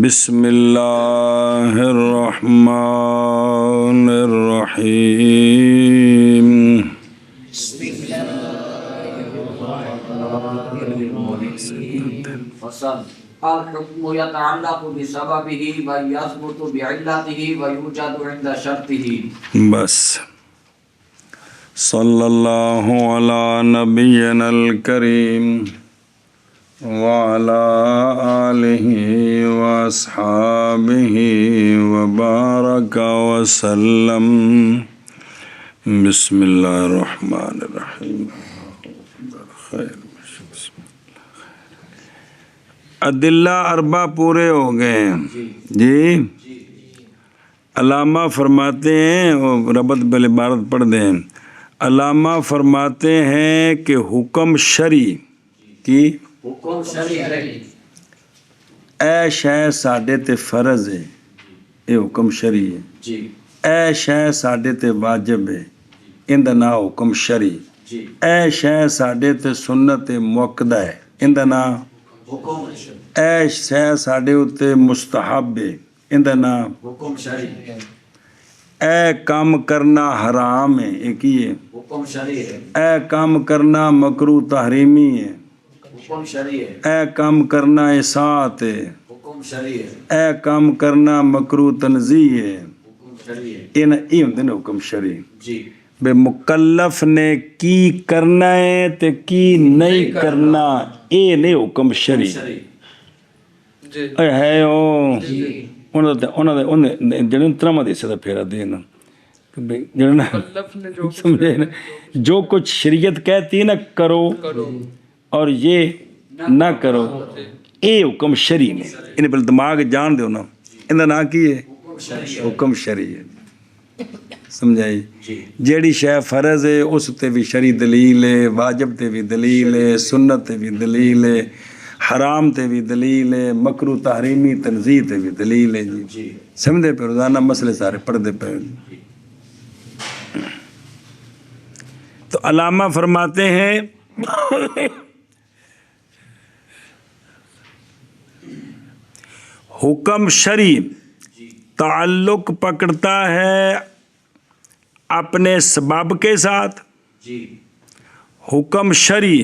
بسم اللہ الرحمن الرحیم الحكم يتعلق بسببه ويثبت بعلته ويوجد عند شرطه. بس صلی اللہ علی نبینا الکریم وعلی آلہ واصحابہ وبارک وسلم. بسم اللہ الرحمن الرحیم. ادلہ اربع پورے ہو گئے ہیں جی. علامہ فرماتے ہیں، ربط بالعبارت پڑھ دیں. علامہ فرماتے ہیں کہ حکم شرعی کی حکم شرعی اے شے ساڈے تے فرض ہے، یہ حکم شرعی ہے. جی اے شے ساڈے تے واجب ہے، ان دا نام حکم شرعی. جی اے شے ساڈے تے سنت مؤکدہ ہے، ان دا نام. حکم اے شے ساڈے اتے مستحب ہے، ان دا نام. حکم شرعی اے کام کرنا حرام ہے، یہ کی ہے؟ حکم شرعی ہے. اے کام کرنا مکروہ تحریمی ہے. حکم شرعی ہے. اے کام کرنا اصاعت ہے. حکم شرعی ہے. اے کام کرنا مکروہ تنزیہ ہے. حکم شرعی ہے. یہ ہوندے نے حکم شرعی. جی بے مکلف نے کی کرنا ہے تے کی نہیں کرنا، یہ نہیں حکم شرعی. ہے انہوں نے جنہوں ترمہ دے سے پھیرا دینا سمجھے نا، جو کچھ شریعت کہتی ہے نا کرو اور یہ نہ کرو، اے حکم شرعی نے. انہیں پہلے دماغ جان دیو نا، ان دا نام کی ہے؟ حکم شرعی ہے. سمجھائی؟ جیڑی شے فرض ہے اس تے بھی شرعی دلیل ہے، واجب تے بھی دلیل ہے، سنت تے بھی دلیل ہے، حرام تے بھی دلیل ہے، مکروہ تحریمی تنزیہ تے بھی دلیل ہے. جی سمجھے پہ روزانہ مسئلے سارے پڑھ دے پہ. تو علامہ فرماتے ہیں حکم شرعی تعلق پکڑتا ہے اپنے سبب کے ساتھ. جی حکم شرعی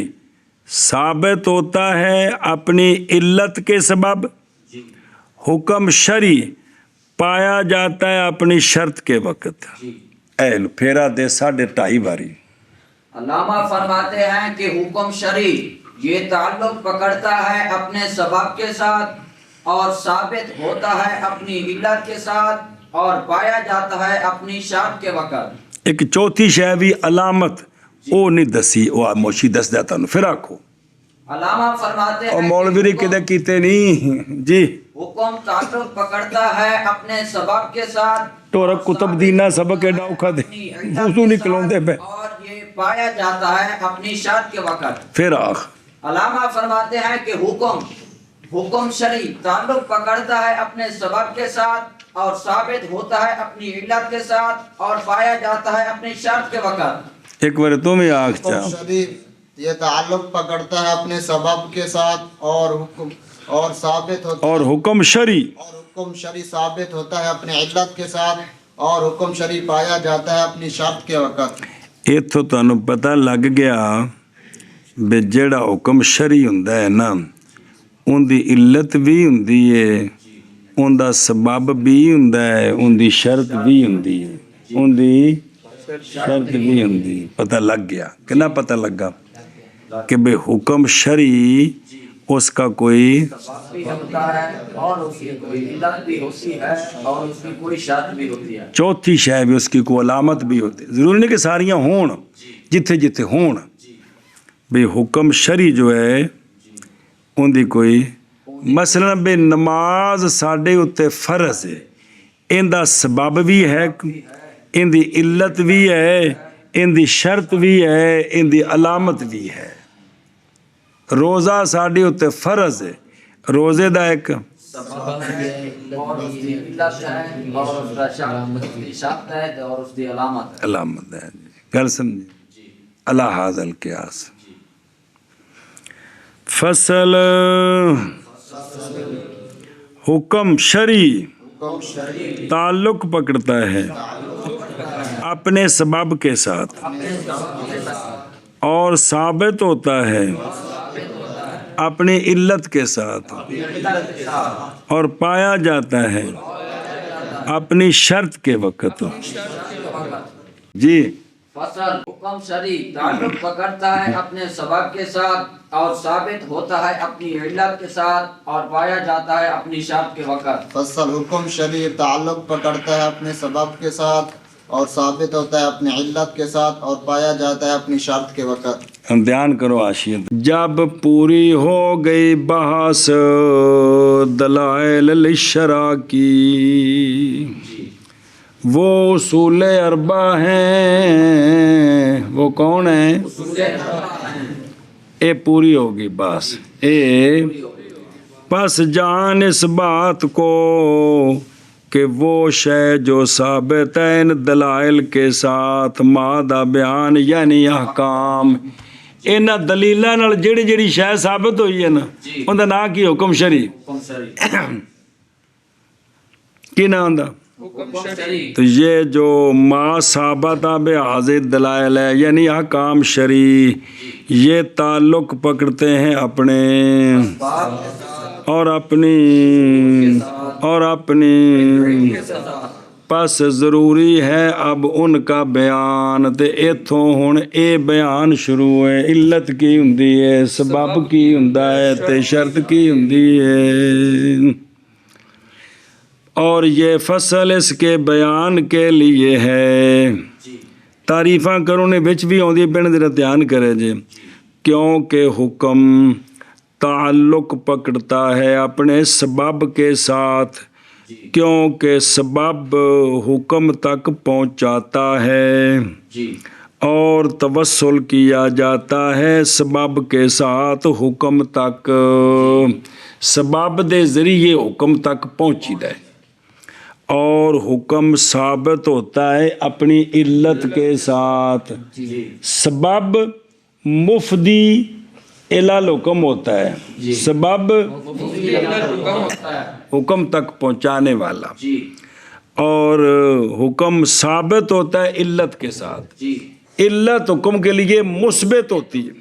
ثابت ہوتا ہے اپنی علت کے سبب. جی حکم شرعی پایا جاتا ہے اپنی شرط کے وقت. جی اہل پھیرا دے 2.5 باری. علامہ فرماتے ہیں کہ حکم شرعی یہ تعلق پکڑتا ہے اپنے سبب کے ساتھ اور ثابت ہوتا ہے اپنی علت کے ساتھ اور پایا جاتا ہے اپنی شرط کے وقت. ایک چوتھی شے بھی علامت او نہیں دسی، وہ موشی دس دیتا ہوں پھر آکھو. علامہ فرماتے اور ہیں مولوی کہ کدے کیتے نہیں جی. حکم تعلق پکڑتا ہے اپنے سبب کے ساتھ ٹورک کتب دینا سبق ایڈا اوکھا دے اپنی علت وضو کے نکلون دے پہ ساتھ، اور یہ پایا جاتا ہے اپنی شرط کے وقت. پھر آخ. علامہ فرماتے ہیں کہ حکم شرعی تعلق پکڑتا ہے اپنے سبب کے ساتھ اور ثابت ہوتا ہے اپنی علت کے ساتھ اور پایا جاتا ہے اپنی شرط کے وقت. ایک بار تم ہی آخ حکم چاہ. شرعی یہ تعلق پکڑتا ہے اپنے سبب کے ساتھ اور ثابت ہوتا اور حکم شرعی اور حکم شرعی ثابت ہوتا ہے اپنے علت کے ساتھ اور حکم شرعی پایا جاتا ہے اپنی شرط کے وقت. اتھوں تانوں پتہ لگ گیا بے جڑا حکم شرعی ہوندا ہے نا ان دی علت بھی ہوندی ہے، ان دا سبب بھی ہوندا ہے، ان دی شرط بھی ہوندی ہے، ان دی شرط بھی ہوندی ہے. پتہ لگ گیا کہ نہ پتہ لگا کہ بے حکم شرعی اس کا کوئی سبب بھی ہوتا ہے اور اس کی کوئی علت بھی ہوتی ہے اور اس کی کوئی شرط بھی ہوتی ہے. چوتھی شے بھی اس کی کوئی علامت بھی ہوتی ہے. ضروری نہیں کہ ساریاں ہون، جتھے جتھے ہون. بے حکم شرعی جو ہے ان دی کوئی مثلا بے نماز ساڈے اتے فرض ہے، ان دا سبب بھی ہے، ان دی علت بھی ہے، ان دی شرط بھی ہے، ان دی علامت بھی ہے. روزہ ساڈے اتے فرض ہے، روزے دا ایک سبب ہے اور اس کی علت ہے اور اس کا شرط ہے اور اس کی علامت ہے. علامت ہے. گل سمجھے؟ اللہ حاضر القیاس. فصل हुक्म शरी हुक्म शरी ताल्लुक पकड़ता है अपने सबब के साथ और साबित होता है अपनी इल्लत के साथ और पाया जाता है अपनी शर्त के वक़्त। जी फसल हुक्म शरी ताल्लुक पकड़ता है अपने सबब के साथ और साबित होता है अपनी इल्लत के साथ और पाया जाता है अपनी शर्त के वक़्त। फसल हुक्म शरी ताल्लुक पकड़ता है अपने सबब के साथ और साबित होता है अपनी इल्लत के साथ और पाया जाता है अपनी शर्त के वक़्त। ध्यान करो आशियत। जब पूरी हो गई बहस दलाइल शरा की, वो उसूल अरबा हैं, वो कौन है? ए पूरी होगी बस ए बस जान इस बात को कि वो शय जो साबित है इन दलाइल के साथ मादा बयान यानी अहकाम, ਇਹਨਾਂ ਦਲੀਲਾਂ ਨਾਲ ਜਿਹੜੀ ਜਿਹੜੀ ਸ਼ੈ ਸਾਬਤ ਹੋਈ ਹੈ ਨਾ ਉਹਦਾ ਨਾਂ ਕੀ? ਹੁਕਮ ਸ਼ਰੀ। ਕੀ ਨਾਂ ਹੁੰਦਾ? तो ये जो मा साबता बेहाज दलाइल है यानी अहकाम शरी, ये ताल्लुक पकड़ते हैं अपने और अपनी बस ज़रूरी है अब उनका बयान। ते इत्थों हुण ये बयान शुरू है। इल्लत की हुंदी है, सबब की हुंदा है ते शर्त की हुंदी है। और ये फसल इसके बयान के लिए है। तारीफां करो ने विच भी आउंदी पिंड जरा ध्यान करे जे। क्योंकि हुक्म ताल्लुक पकड़ता है अपने सबब के साथ, क्योंकि सबब हुक्म तक पहुंचाता है और तवस्सुल किया जाता है सबब के साथ हुक्म तक। सबब दे जरिए हुक्म तक पहुंचीदा है और हुक्म साबित होता है अपनी इल्लत के साथ। सबब मुफदी इलाल हुक्म होता है, सबब हुक्म तक पहुंचाने वाला, और हुक्म साबित होता है इल्लत के साथ। इल्लत हुक्म के लिए मुस्बित होती है,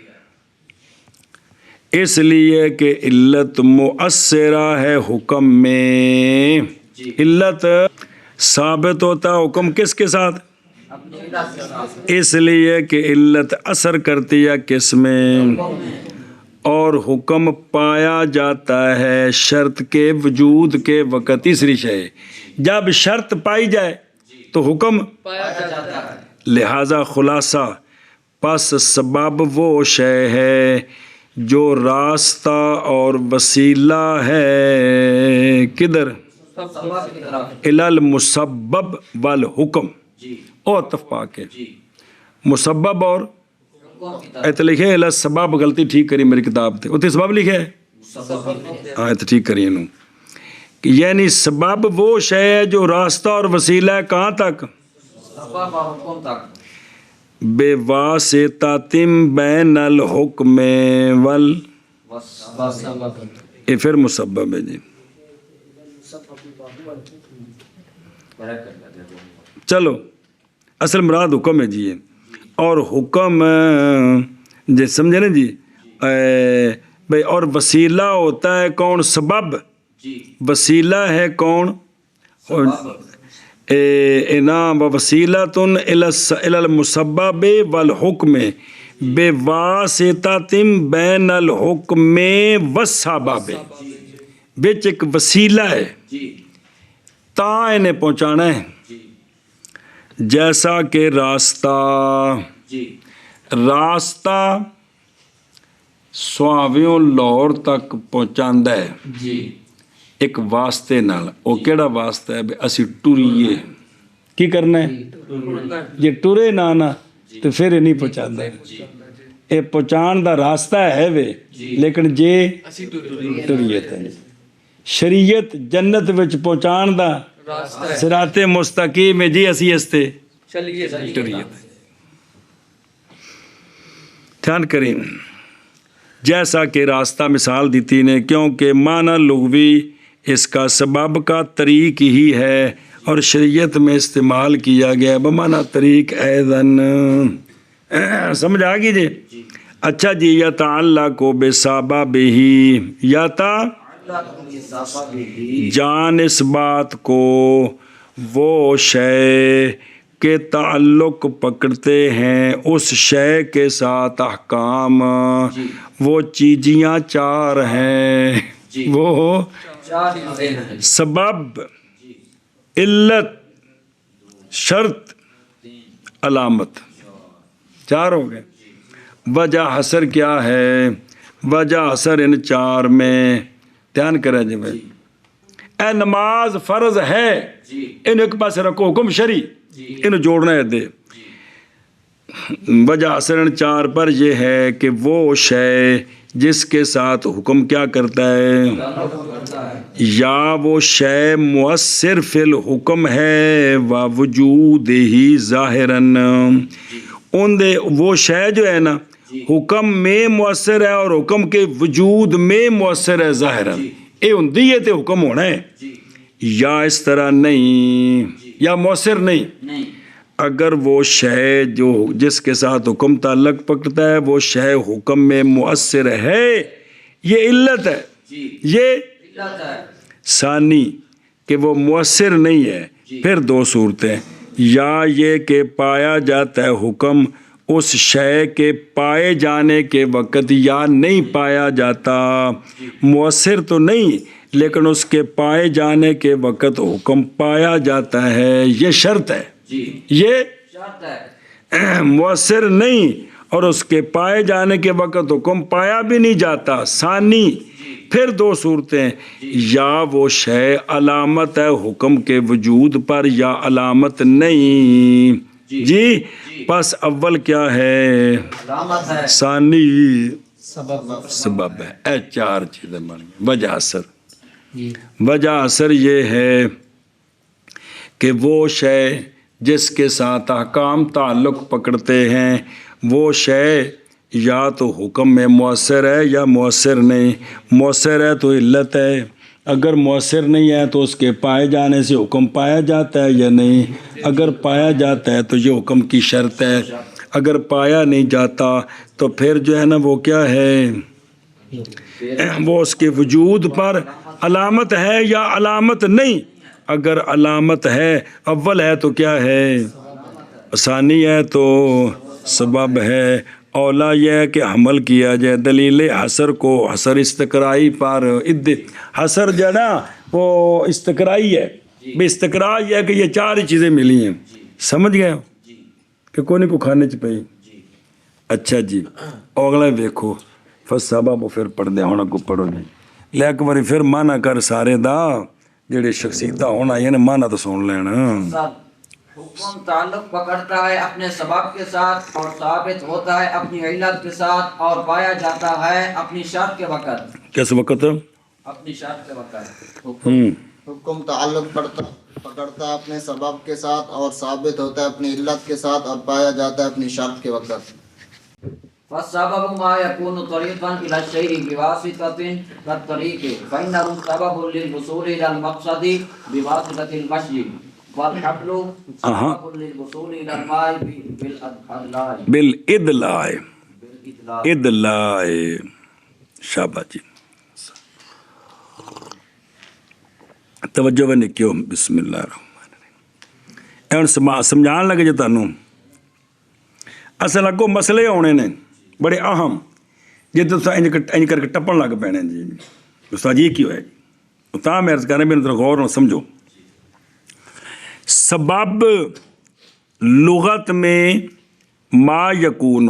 इसलिए कि इल्लत मुअस्सिरा है हुक्म में। इल्लत साबित होता हुक्म किसके साथ? इसलिए कि इल्लत असर करती है किस में, और हुक्म पाया जाता है शर्त के वजूद के वक़्त। तीसरी शय, जब शर्त पाई जाए तो हुक्म पाया जाता है। लिहाजा खुलासा पस सबब वो शय है जो रास्ता और वसीला है किधर? इलल मुसब्बब वल हुक्म। और तफा के मुसब्बब और तो लिखे है सबब, गलती ठीक करी मेरी किताब थे उत्थे सबब लिखे है, हाँ तो ठीक करिए नू। यानी सबब वो शय है जो रास्ता और वसीला है कहाँ तक? बेवासितातिम बैनल हुक्म वल, ये फिर मुसब्बब है जी। चलो असल मुराद हुक्म है जी ये। और हुक्म जे समझे ना जी भाई, और वसीला होता है कौन? सबब। वसीला है कौन? इनाम वसीला तुन इलल मुसब्बब वल हुक्म बेवासितातिम बैनल हुक्म वस्सबाब। विच एक वसीला है ता इन्हें पहुँचाना है। जैसा कि रास्ता सुहावियों लाहौर तक पहुँचांदा है एक वास्ते नाल। वो केड़ा वास्ता है? असी टुरीए। की करना है? जे टुरे ना ना तो फिर नहीं पहुँचाता। ये पहुँचाण दा रास्ता है वे, लेकिन जे टुरीए तो शरीयत जन्नत विच पहुँचाण दा सिराते मुस्तकीम है जी। असी इसते टुरीए। ध्यान करें। जैसा कि रास्ता मिसाल दी ने, क्योंकि माना लुगवी اس کا سبب کا طریق ہی ہے اور شریعت میں استعمال کیا گیا بمانا طریق ایذن. سمجھ آ گئی جی. اچھا جی. یتعلق بسبب ہی یتا جان اس بات کو وہ شے کے تعلق پکڑتے ہیں اس شے کے ساتھ احکام. وہ چیزیاں چار ہیں. وہ سبب، علت، شرط، علامت، چار ہو گئے. وجہ حسر کیا ہے؟ وجہ حسر ان چار میں دھیان کریں جی بھائی. اے نماز فرض ہے ان ایک پاس رکھو حکم شرعی ان جوڑنا ہے دے. وجہ حسر ان چار پر یہ ہے کہ وہ شے جس کے ساتھ حکم کیا کرتا ہے یا وہ شے مؤثر فی الحکم ہے و وجود ہی ظاہراً. وہ شے جو ہے نا حکم میں مؤثر ہے اور حکم کے وجود میں مؤثر ہے ظاہراً. یہ ہوندی ہے تو حکم ہونا ہے. یا اس طرح نہیں یا مؤثر نہیں. اگر وہ شے جو جس کے ساتھ حکم تعلق پکڑتا ہے وہ شے حکم میں مؤثر ہے یہ علت ہے. یہ ثانی کہ وہ مؤثر نہیں ہے. پھر دو صورتیں. یا یہ کہ پایا جاتا ہے حکم اس شے کے پائے جانے کے وقت یا نہیں پایا جاتا. مؤثر تو نہیں لیکن اس کے پائے جانے کے وقت حکم پایا جاتا ہے. یہ شرط ہے. یہ مؤثر نہیں اور اس کے پائے جانے کے وقت حکم پایا بھی نہیں جاتا. ثانی. پھر دو صورتیں. یا وہ شے علامت ہے حکم کے وجود پر یا علامت نہیں. جی پس اول کیا ہے؟ ثانی سبب ہے. اے چار چیزیں بن گئی. وجہ اثر. وجہ اثر یہ ہے کہ وہ شے جس کے ساتھ احکام تعلق پکڑتے ہیں وہ شے یا تو حکم میں مؤثر ہے یا مؤثر نہیں. مؤثر ہے تو علت ہے. اگر مؤثر نہیں ہے تو اس کے پائے جانے سے حکم پایا جاتا ہے یا نہیں. اگر پایا جاتا ہے تو یہ حکم کی شرط ہے. اگر پایا نہیں جاتا تو پھر جو ہے نا وہ کیا ہے وہ اس کے وجود پر علامت ہے یا علامت نہیں. اگر علامت ہے اول ہے تو کیا ہے ثانی ہے تو سبب ہے. اولا یہ ہے کہ حمل کیا جائے دلیل حسر کو حسر استقرائی پر. حسر جو ہے نا وہ استقرائی ہے. بے استقرا یہ ہے کہ یہ چار ہی چیزیں ملی ہیں. سمجھ گئے کہ کوئی نہیں کو کھانے چ پئی. اچھا جی اگلا دیکھو فسبب پھر پڑھ دے ہونا کو پڑھو جی. لے ایک باری پھر مانا کر سارے دا جڑے شخصیتاں ہونا یہ مانا تو سن لینا. حکم تعلق پکڑتا ہے اپنے سبب کے ساتھ اور ثابت ہوتا ہے اپنی علت کے ساتھ اور پایا جاتا ہے اپنی شرط کے وقت. کس وقت؟ اپنی شرط کے وقت. حکم تعلق پکڑتا ہے اپنے سبب کے ساتھ اور ثابت ہوتا ہے اپنی علت کے ساتھ اور پایا جاتا ہے اپنی شرط کے وقت. فالسبب ما يكون طريقا الى الشيء بواسطه كالطريق فانه سبب للوصول الى المقصد بواسطه المشي والحبل سبب للوصول الى الماء بالادلاء. ادلاء. شاباش جی. توجہ نے کیوں بسم اللہ الرحمن الرحیم. ہن سمجھان لگے جو تانوں اصل اگوں مسئلے ہونے نے بڑے اہم جی تو انج کر کے ٹپن لگ پینے جی. استاد یہ کی ہوئے جی تا میں عرض کریں میرے غور نہ سمجھو. سبب لغت میں ما یکون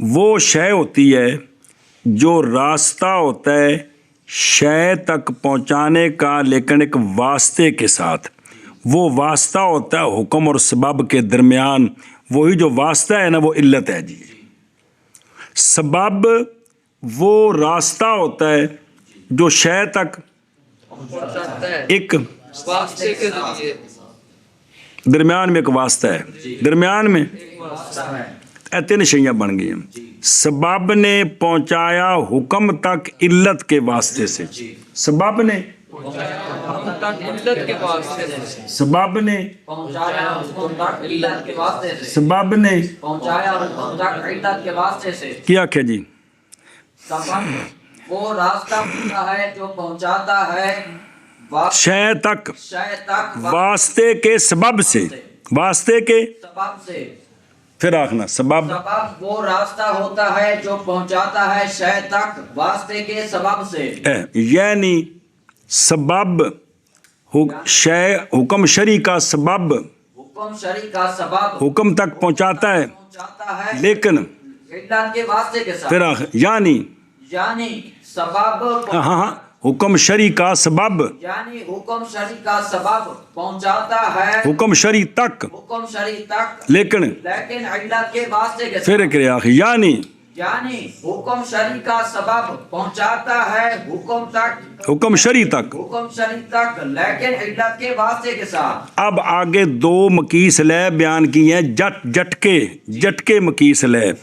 وہ شے ہوتی ہے جو راستہ ہوتا ہے شے تک پہنچانے کا لیکن ایک واسطے کے ساتھ. وہ واسطہ ہوتا ہے حکم اور سبب کے درمیان. وہی جو واسطہ ہے نا وہ علت ہے جی. سبب وہ راستہ ہوتا ہے جو شے تک ایک درمیان میں ایک واسطہ ہے. درمیان میں تین شیاں بن گئی ہیں. سبب نے پہنچایا حکم تک علت کے واسطے سے. سبب نے हुकुम तक इल्लत के वास्ते से, ਸਬਬ ਨੇ पहुंचाया हुकुम तक इल्लत के वास्ते से, ਸਬਬ ਨੇ पहुंचाया हुकुम तक इल्लत के वास्ते से। ਕੀ ਆਖਿਆ ਜੀ? सबब वो रास्ता होता है जो पहुंचाता है ਸ਼ੈ ਤੱਕ शय तक ਵਾਸਤੇ ਕੇ ਸਬਬ ਸੇ, ਵਾਸਤੇ ਕੇ सबब से। ਫਿਰ ਆਖਣਾ ਸਬਬ सबब वो रास्ता होता है जो पहुंचाता है शय तक वास्ते के सबब से। यानी सबब शै हुक्म शरी का सबब हुक्म शरी का सबब हुक्म तक पहुंचाता है, पहुंचाता है लेकिन इल्लत के वास्ते के साथ। फिर यानी यानी सबब हाँ हुक्म शरी का सबब यानी हुक्म शरी का सबब पहुंचाता है हुक्म शरी तक, हुक्म शरी तक, लेकिन लेकिन इल्लत के वास्ते के फिर साथ। क्या यानी यानी हुक्म शरी का सबब पहुंचाता है हुक्म तक, हुक्म शरी तक। हुक्म शरी तक, लेकिन इल्लत के वास्ते के साथ। अब आगे दो मकीस लय बयान की हैं, जटके मकीस लय।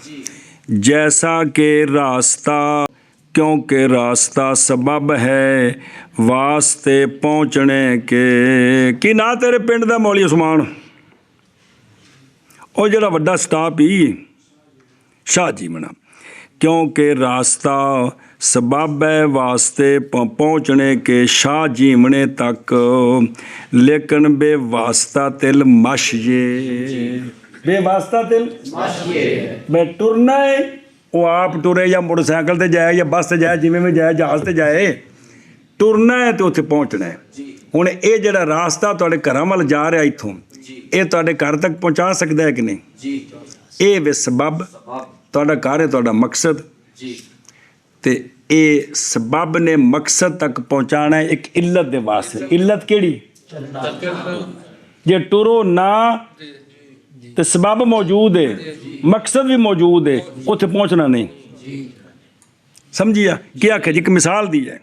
जैसा के रास्ता, क्योंकि रास्ता सबब है वास्ते पहुंचने के। कि ना तेरे पिंड दा मौली उस्मान ਉਹ ਜਿਹੜਾ ਵੱਡਾ ਸਟਾਪ ਹੀ ਸ਼ਾਹ ਜੀ ਮਨਾ, क्योंकि रास्ता सबब है वास्ते पहुँचने के शाह जीमने तक, लेकिन बेवास्ता तिल मश ये, बेवास्ता तिल मैं टुरना है वो आप टुरे या मोटरसाइकिल ਤੇ ਜਾਏ ਜਾਂ ਬੱਸ ਤੇ ਜਾਏ ਜਿਵੇਂ ਵੀ ਜਾਏ ਜਹਾਜ਼ ਤੇ ਜਾਏ, ਟੁਰਨਾ ਹੈ ਤੇ ਉੱਥੇ ਪਹੁੰਚਣਾ ਹੈ। ਹੁਣ ਇਹ ਜਿਹੜਾ ਰਾਸਤਾ ਤੁਹਾਡੇ ਘਰਾਂ ਵੱਲ ਜਾ ਰਿਹਾ ਇੱਥੋਂ, ਇਹ ਤੁਹਾਡੇ ਘਰ ਤੱਕ ਪਹੁੰਚਾ ਸਕਦਾ ਹੈ ਕਿ ਨਹੀਂ? ਇਹ ਵੇ ਸਬਬ ਤੁਹਾਡਾ ਘਰ ਹੈ, ਤੁਹਾਡਾ ਮਕਸਦ ਤੇ ਇਹ ਸਬਬ ਨੇ ਮਕਸਦ ਤੱਕ ਪਹੁੰਚਾਣਾ ਹੈ ਇੱਕ ਇੱਲਤ ਦੇ ਵਾਸਤੇ। ਇੱਲਤ ਕਿਹੜੀ? ਜੇ ਟੁਰੋ ਨਾ ਤੇ ਸਬਬ ਮੌਜੂਦ ਹੈ, ਮਕਸਦ ਵੀ ਮੌਜੂਦ ਹੈ, ਉੱਥੇ ਪਹੁੰਚਣਾ ਨਹੀਂ। ਸਮਝਿਆ? ਕੀ ਆਖਿਆ ਜੀ? ਇੱਕ ਮਿਸਾਲ ਦੀ ਹੈ,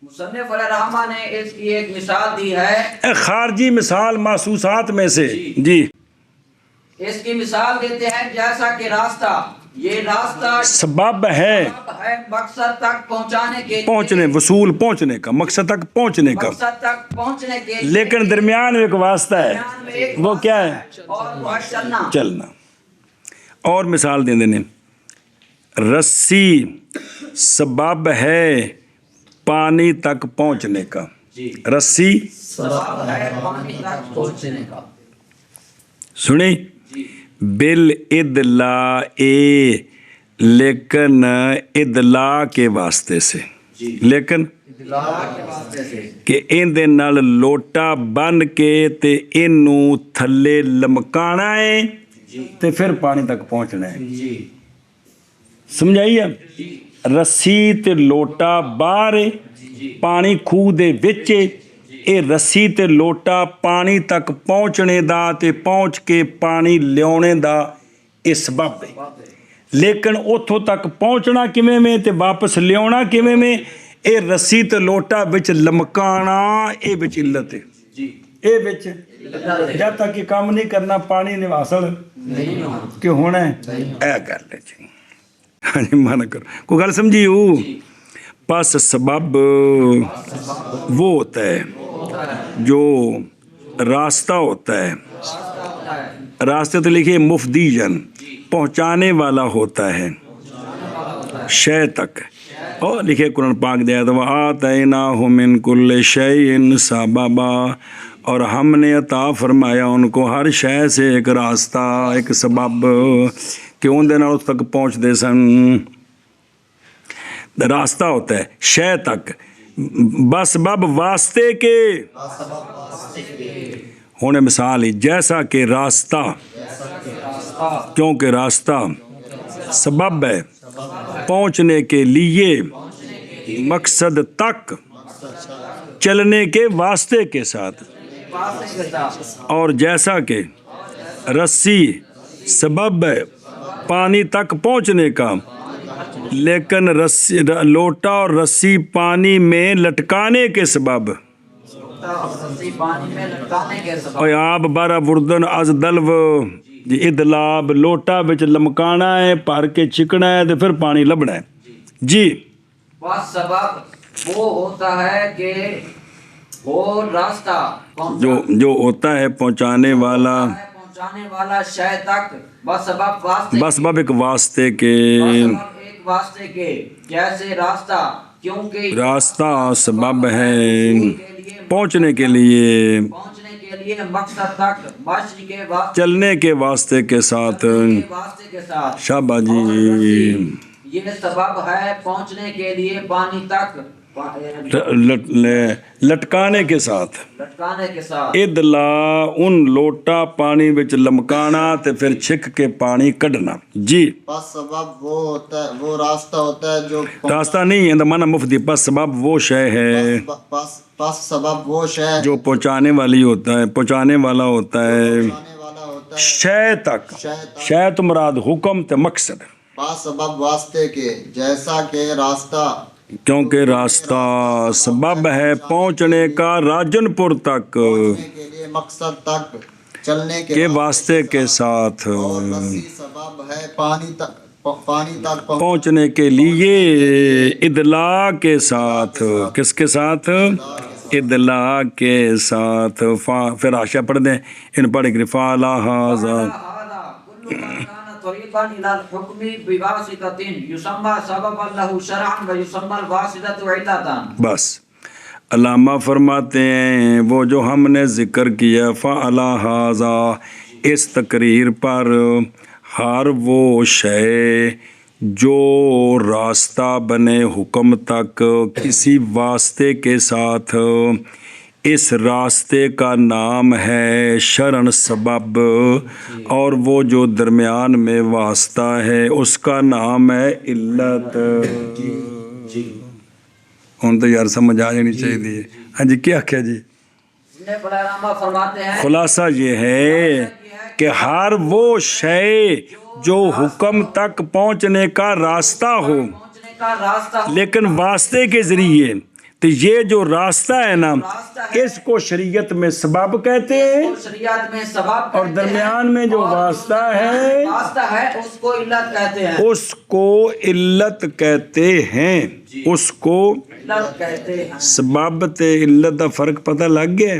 मुसन्निफ अलैहिर्रहमा ने इसकी एक मिसाल दी है, खारजी मिसाल महसूसात में से। जी इसकी मिसाल देते हैं जैसा कि रास्ता, ये रास्ता सबब है मकसद तक पहुंचाने के लिए, पहुंचने, वसूल पहुंचने का, मकसद तक पहुंचने का, मकसद तक पहुंचने के लिए, लेकिन दरमियान में एक वास्ता है, दरमियान में एक वो क्या है? और वो है चलना। चलना। और मिसाल दे देने, रस्सी सबब है पानी तक पहुंचने का। रस्सी सबब है पानी तक पहुंचने का। सुनी? बिल इदला ए, लेकिन इदला के वास्ते से, लेकिन के वास्ते से कि ਇਹਦੇ ਨਾਲ ਲੋਟਾ ਬੰਨ ਕੇ ਤੇ ਇਹਨੂੰ ਥੱਲੇ ਲਮਕਾਣਾ ਹੈ ਤੇ ਫਿਰ ਪਾਣੀ ਤੱਕ ਪਹੁੰਚਣਾ ਹੈ। ਸਮਝਾਈ ਆ? ਰੱਸੀ ਤੇ ਲੋਟਾ ਬਾਹਰ ਹੈ, ਪਾਣੀ ਖੂਹ ਦੇ ਵਿੱਚ ਹੈ। ਇਹ ਰੱਸੀ ਤੇ ਲੋਟਾ ਪਾਣੀ ਤੱਕ ਪਹੁੰਚਣੇ ਦਾ ਤੇ ਪਹੁੰਚ ਕੇ ਪਾਣੀ ਲਿਆਉਣੇ ਦਾ ਇਹ ਸਬਬ ਹੈ। ਲੇਕਿਨ ਉੱਥੋਂ ਤੱਕ ਪਹੁੰਚਣਾ ਕਿਵੇਂ ਵੇਂ ਤੇ ਵਾਪਸ ਲਿਆਉਣਾ ਕਿਵੇਂ ਵੇਂ, ਇਹ ਰੱਸੀ ਤੇ ਲੋਟਾ ਵਿੱਚ ਲਮਕਾਣਾ, ਇਹ ਵਿੱਚ ਇੱਲਤ ਹੈ। ਇਹ ਵਿੱਚ ਜਦ ਤੱਕ ਇਹ ਕੰਮ ਨਹੀਂ ਕਰਨਾ ਪਾਣੀ ਨੇ ਹਾਸਲ ਕਿ ਹੋਣਾ ਇਹ ਗੱਲ ਹੈ ਜੀ। ਹਾਂਜੀ ਮਨ ਕਰੋ, ਕੋਈ ਗੱਲ ਸਮਝੀ ਹੋ? बस सबब वो होता है जो रास्ता होता है, रास्ते तो लिखिए मुफ्दीजन, पहुँचाने वाला होता है शय तक। और लिखे कुरान पाक दे तो आतैनाहु मिन कुल्लि शैइन सबबा, और हमने अता फरमाया उनको हर शय से एक रास्ता, एक सबब कि उनके नाल उस तक पहुँचते सन। रास्ता होता है शय तक, बस बब वास्ते के। होने मिसाल ही जैसा कि रास्ता, क्योंकि रास्ता सबब है पहुंचने के लिए, मकसद तक चलने के वास्ते के साथ। और जैसा कि रस्सी सबब है पानी तक पहुंचने का, लेकिन रस्सी लोटा और रस्सी पानी में लटकाने के सबब। और आप बारा बुर्दन अज दलव इदलाब, लोटा बिच लमकाना है, भर के छिकना है तो फिर पानी लभना है। जी वह सबब वो होता है कि वो रास्ता जो होता है पहुंचाने वाला पहुंचाने वाला शय तक बसबब वास्ते बस बब एक वास्ते के बसबब एक वास्ते के, जैसे रास्ता क्योंकि रास्ता सबब है के लिए पहुंचने के लिए पहुंचने के लिए मकसद तक मछली के वास्ते चलने के वास्ते के साथ के वास्ते के साथ शाबाश जी ये सबब है पहुंचने के लिए पानी तक लटकाने के साथ लटकाने के साथ इदला उन लोटा पानी विच लमकाना ते फिर छिक के पानी कढ़ना जी बस सबब वो होता है, वो रास्ता होता है जो रास्ता नहीं है माना मुफ्ती बस सबब वो शय है बस सबब वो शय जो पहुंचाने वाली होता है पहुंचाने वाला होता है आने वाला होता है शय तक शय तो मुराद हुक्म ते मकसद बस सबब वास्ते के, जैसा के रास्ता क्योंकि रास्ता सबब है पहुंचने का राजनपुर तक के लिए मकसद तक चलने के वास्ते के साथ और रस्सी सबब है पानी तक पहुंचने के लिए इदला के साथ किसके साथ इदला के साथ फिर आशा पढ़ दें इन पढ़ के फाला हाजा तरीक़न इलल हुक्मी बिवासिततिन युसम्मा सबबन लहु शरअन व युसम्मा अल वासिततु इल्लतन। बस अल्लामा फरमाते हैं वो जो हमने जिक्र किया फ़अला हाजा इस तकरीर पर हर वो शय जो रास्ता बने हुक्म तक किसी वास्ते के साथ इस रास्ते का नाम है शरण सबब और वो जो दरमियान में वास्ता है उसका नाम है इल्लत। ਹੁਣ तो यार समझ आ जानी चाहिए। हाँ जी क्या आख्या जी फरमाते हैं खुलासा ये है कि हर वो शय जो हुक्म तक पहुंचने का रास्ता हो पहुंचने का रास्ता लेकिन वास्ते के जरिए तो ये जो रास्ता है ना इसको शरीयत में सबब कहते हैं शरीयत में सबब और दरमियान में जो वास्ता है उसको इल्लत कहते हैं उसको इल्लत कहते हैं उसको इल्लत कहते हैं। सबब ते इल्लत का फर्क पता लग गया।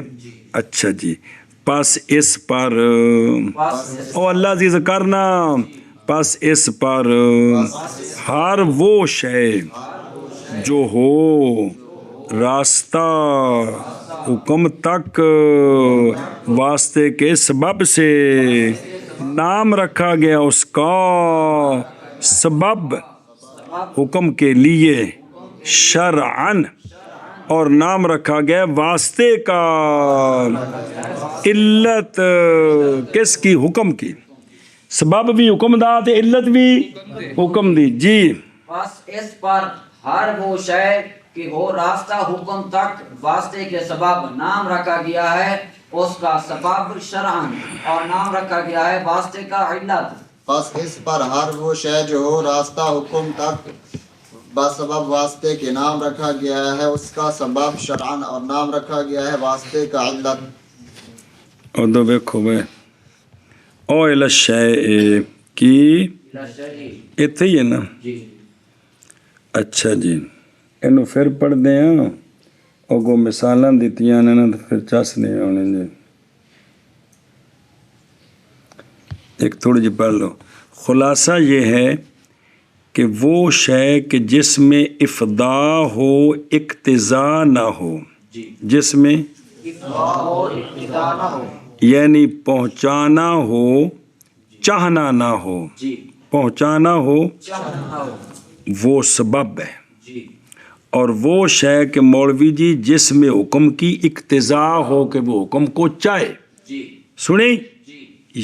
अच्छा जी बस इस पर ओ अल्लाह अज़ीज़ करना बस इस पर हर वो शय जो हो रास्ता हुक्म तक वास्ते के सबब से नाम रखा गया उसका सबब हुक्म के लिए शरअन और नाम रखा गया वास्ते का इल्लत किसकी हुक्म की सबब भी हुक्म दा ते इल्लत भी हुक्म दी जी बस इस पर हर वो शय कि हो रास्ता हुक्म तक वास्ते के सबब नाम रखा गया है उसका सबब शरअन और नाम रखा गया है वास्ते का इल्लत। बस इस पर हर वो शय जो हो रास्ता हुक्म तक बसबब वास्ते के नाम रखा गया है उसका सबब शरअन और नाम रखा गया है वास्ते का इल्लत। और दो देखो वे ओ इला शय की इत्थे ही है ना जी अच्छा जी ਇਹਨੂੰ ਫਿਰ ਪੜ੍ਹਦੇ ਆ ਅੱਗੋਂ ਮਿਸਾਲਾਂ ਦਿੱਤੀਆਂ ਨੇ ਨਾ ਫਿਰ ਚੱਸ ਨਹੀਂ ਆਉਣੇ ਜੀ एक थोड़ी जी पढ़ लो। खुलासा ये है कि वो शय कि जिसमें इफ़दा हो इक्तिज़ा ना हो जिसमें यानी पहुँचाना हो चाहना ना हो पहुँचाना हो वो सबब है और वो शय के मौलवी जी जिसमें हुक्म की इक्तिज़ा हो कि वो हुक्म को चाहे सुने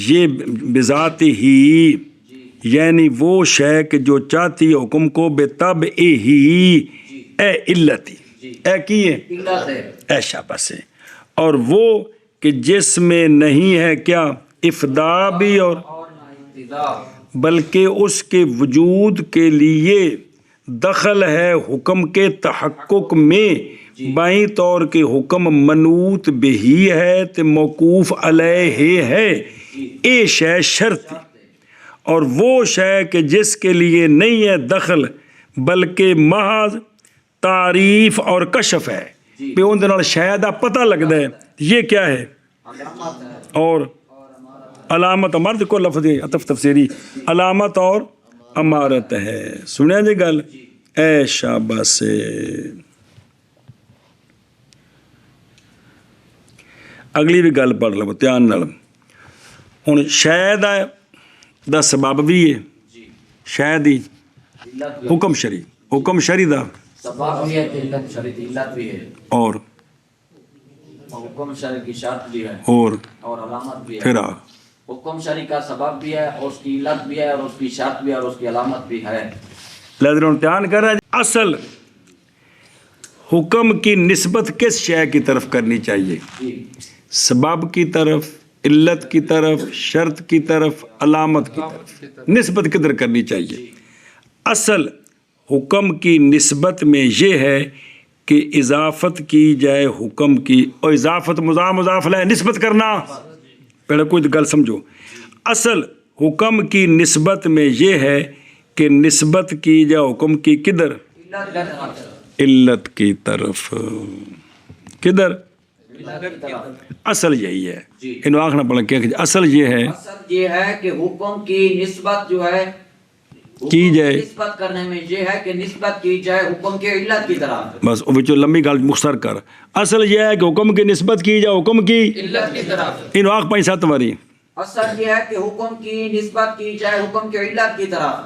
ये बिज़ात ही यानी वो शय के जो चाहती हुक्म को बेतब ही ए इल्लती ए की है ए शाबाश है और वो कि जिसमें नहीं है क्या इफ़दा भी और बल्कि उसके वजूद के लिए दखल है हुक्म के तहक्कुक में बाई तौर के हुक्म मनूत बही है तो मौकूफ़ अलैहि है ए शय शर्त और वो शय के जिसके लिए नहीं है दखल बल्कि महज तारीफ़ और कशफ है ਵੀ ਉਹਦੇ ਨਾਲ ਸ਼ੈ ਦਾ ਪਤਾ ਲੱਗਦਾ ਹੈ। ਇਹ ਕਿਆ ਹੈ? अलामत है और अलामत मर्द को लफ्ज़ अतफ तफसीरी अलामत और अमारत है। सुनिया जी गल? ऐ शाबाश। अगली भी गल पढ़ लवो ध्यान नाल। हुण शै दा सबब भी है, शै दी इल्लत भी हुक्म शरी, हुक्म शरी दा सबब भी है इल्लत शरीत इल्लत भी है और हुक्म शरी की शर्त भी है और और अलामत भी है। फिर आ हुक्म शरी का सबब भी है और उसकी इल्लत भी है और उसकी शर्त भी है और उसकी अलामत भी है। लेकिन हुण ध्यान कर रहा है, असल हुक्म की निस्बत किस शय की तरफ करनी चाहिए? जी सबब की तरफ, इल्लत की तरफ, शर्त की तरफ, अलामत की तरफ निस्बत किधर करनी चाहिए? असल हुक्म की निस्बत में ये है कि इजाफत की जाए हुक्म की, और इजाफत मुजाफला है निस्बत करना। पहले कोई गल समझो, असल हुक्म की निस्बत में ये है कि निस्बत की जाए हुक्म की किधर? इल्लत की तरफ इल्लत की तरफ। किधर? इल्लत की तरफ। असल यही है। जी। इन आखना पड़ा क्या कि असल ये है असल ये है कि हुक्म की निस्बत जो है की जाए। निस्बत करने में ये है कि निस्बत की जाए हुक्म के इल्लत की तरफ। बस वो जो लंबी गल मुख्तर कर, असल यह है कि हुक्म की निस्बत की जाए हुक्म की इल्लत की तरफ। इन आख 5-7 बारी। असल ये है कि हुक्म की निस्बत की जाए हुक्म के इल्लत की तरफ।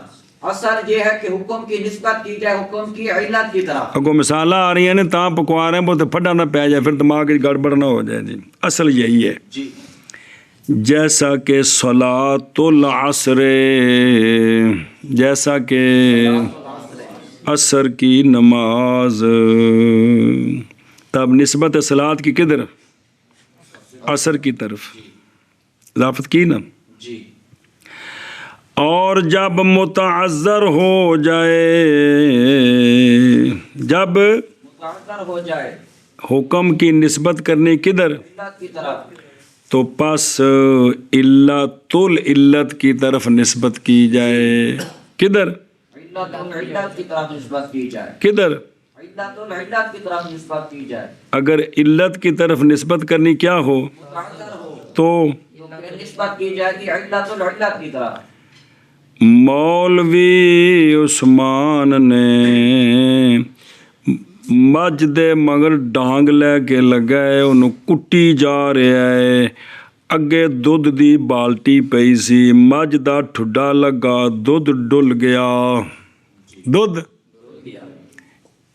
असल ये है कि हुक्म की निस्बत की जाए हुक्म की इल्लत की तरफ। अगो मिसाल आ रही ने तां पकवा रहे हैं, बहुत फटा ना पै जाए, फिर दिमाग में गड़बड़ ना हो जाए जी। असल यही है जी जैसा कि सलातुल असर, जैसा कि असर की नमाज, तब निस्बत सलात की किधर? असर की तरफ इजाफत की ना। जी और जब मुतअज़्ज़र हो जाए, जब मुतअज़्ज़र हो जाए हुक्म की निस्बत करनी किधर? इल्लत की तरफ, तो पस इल्लतुल इल्लत की तरफ निस्बत की जाए। किधर? इल्लत की तरफ निस्बत की जाए। किधर? इल्लत की तरफ निस्बत की जाए। अगर इल्लत की तरफ निस्बत करनी क्या हो मुतअज़्ज़र हो तो तो फिर निस्बत की जाएगी इल्लत की तरफ। मौलवी उस्मान ने मੱਝ ਦੇ ਮਗਰ ਡਾਂਗ ਲੈ ਕੇ ਲੱਗਾ ਹੈ, ਉਹਨੂੰ ਕੁੱਟੀ ਜਾ ਰਿਹਾ ਹੈ। ਅੱਗੇ ਦੁੱਧ ਦੀ ਬਾਲਟੀ ਪਈ ਸੀ, ਮੱਝ ਦਾ ਠੁੱਡਾ ਲੱਗਾ, ਦੁੱਧ ਡੁੱਲ ਗਿਆ। ਦੁੱਧ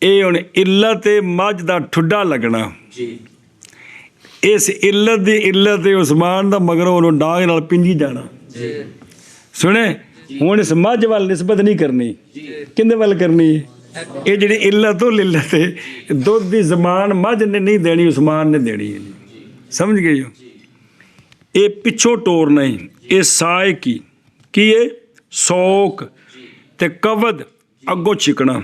ਇਹ ਹੁਣ ਇੱਲਤ ਤੇ ਮੱਝ ਦਾ ਠੁੱਡਾ ਲੱਗਣਾ, जी ਇਸ ਇੱਲਤ ਦੀ ਇੱਲਤ ਤੇ ਉਸਮਾਨ ਦਾ ਮਗਰ ਉਹਨੂੰ ਡਾਂਗ ਨਾਲ ਪਿੰਜੀ ਜਾਣਾ। जी ਸੁਣੇ ਹੁਣ ਇਸ ਮੱਝ ਵੱਲ ਨਿਸਬਤ ਨਹੀਂ ਕਰਨੀ, ਕਿਹਦੇ ਵੱਲ ਕਰਨੀ ਹੈ? ਇਹ ਜਿਹੜੀ ਇੱਲਤ ਉਹ ਲਿਲਤ ਹੈ, ਦੁੱਧ ਦੀ ਜ਼ਮਾਨ ਮੱਝ ਨੇ ਨਹੀਂ ਦੇਣੀ, ਉਸਮਾਨ ਨੇ ਦੇਣੀ ਹੈ। ਸਮਝ ਗਏ ਹੋ? ਇਹ ਪਿੱਛੋਂ ਟੋਰਨਾ ਹੀ, ਇਹ ਸਾਇ ਕੀ ਹੈ? ਸੋਕ ਤੇ ਕਵਦ ਅੱਗੋਂ ਛਿਕਣਾ।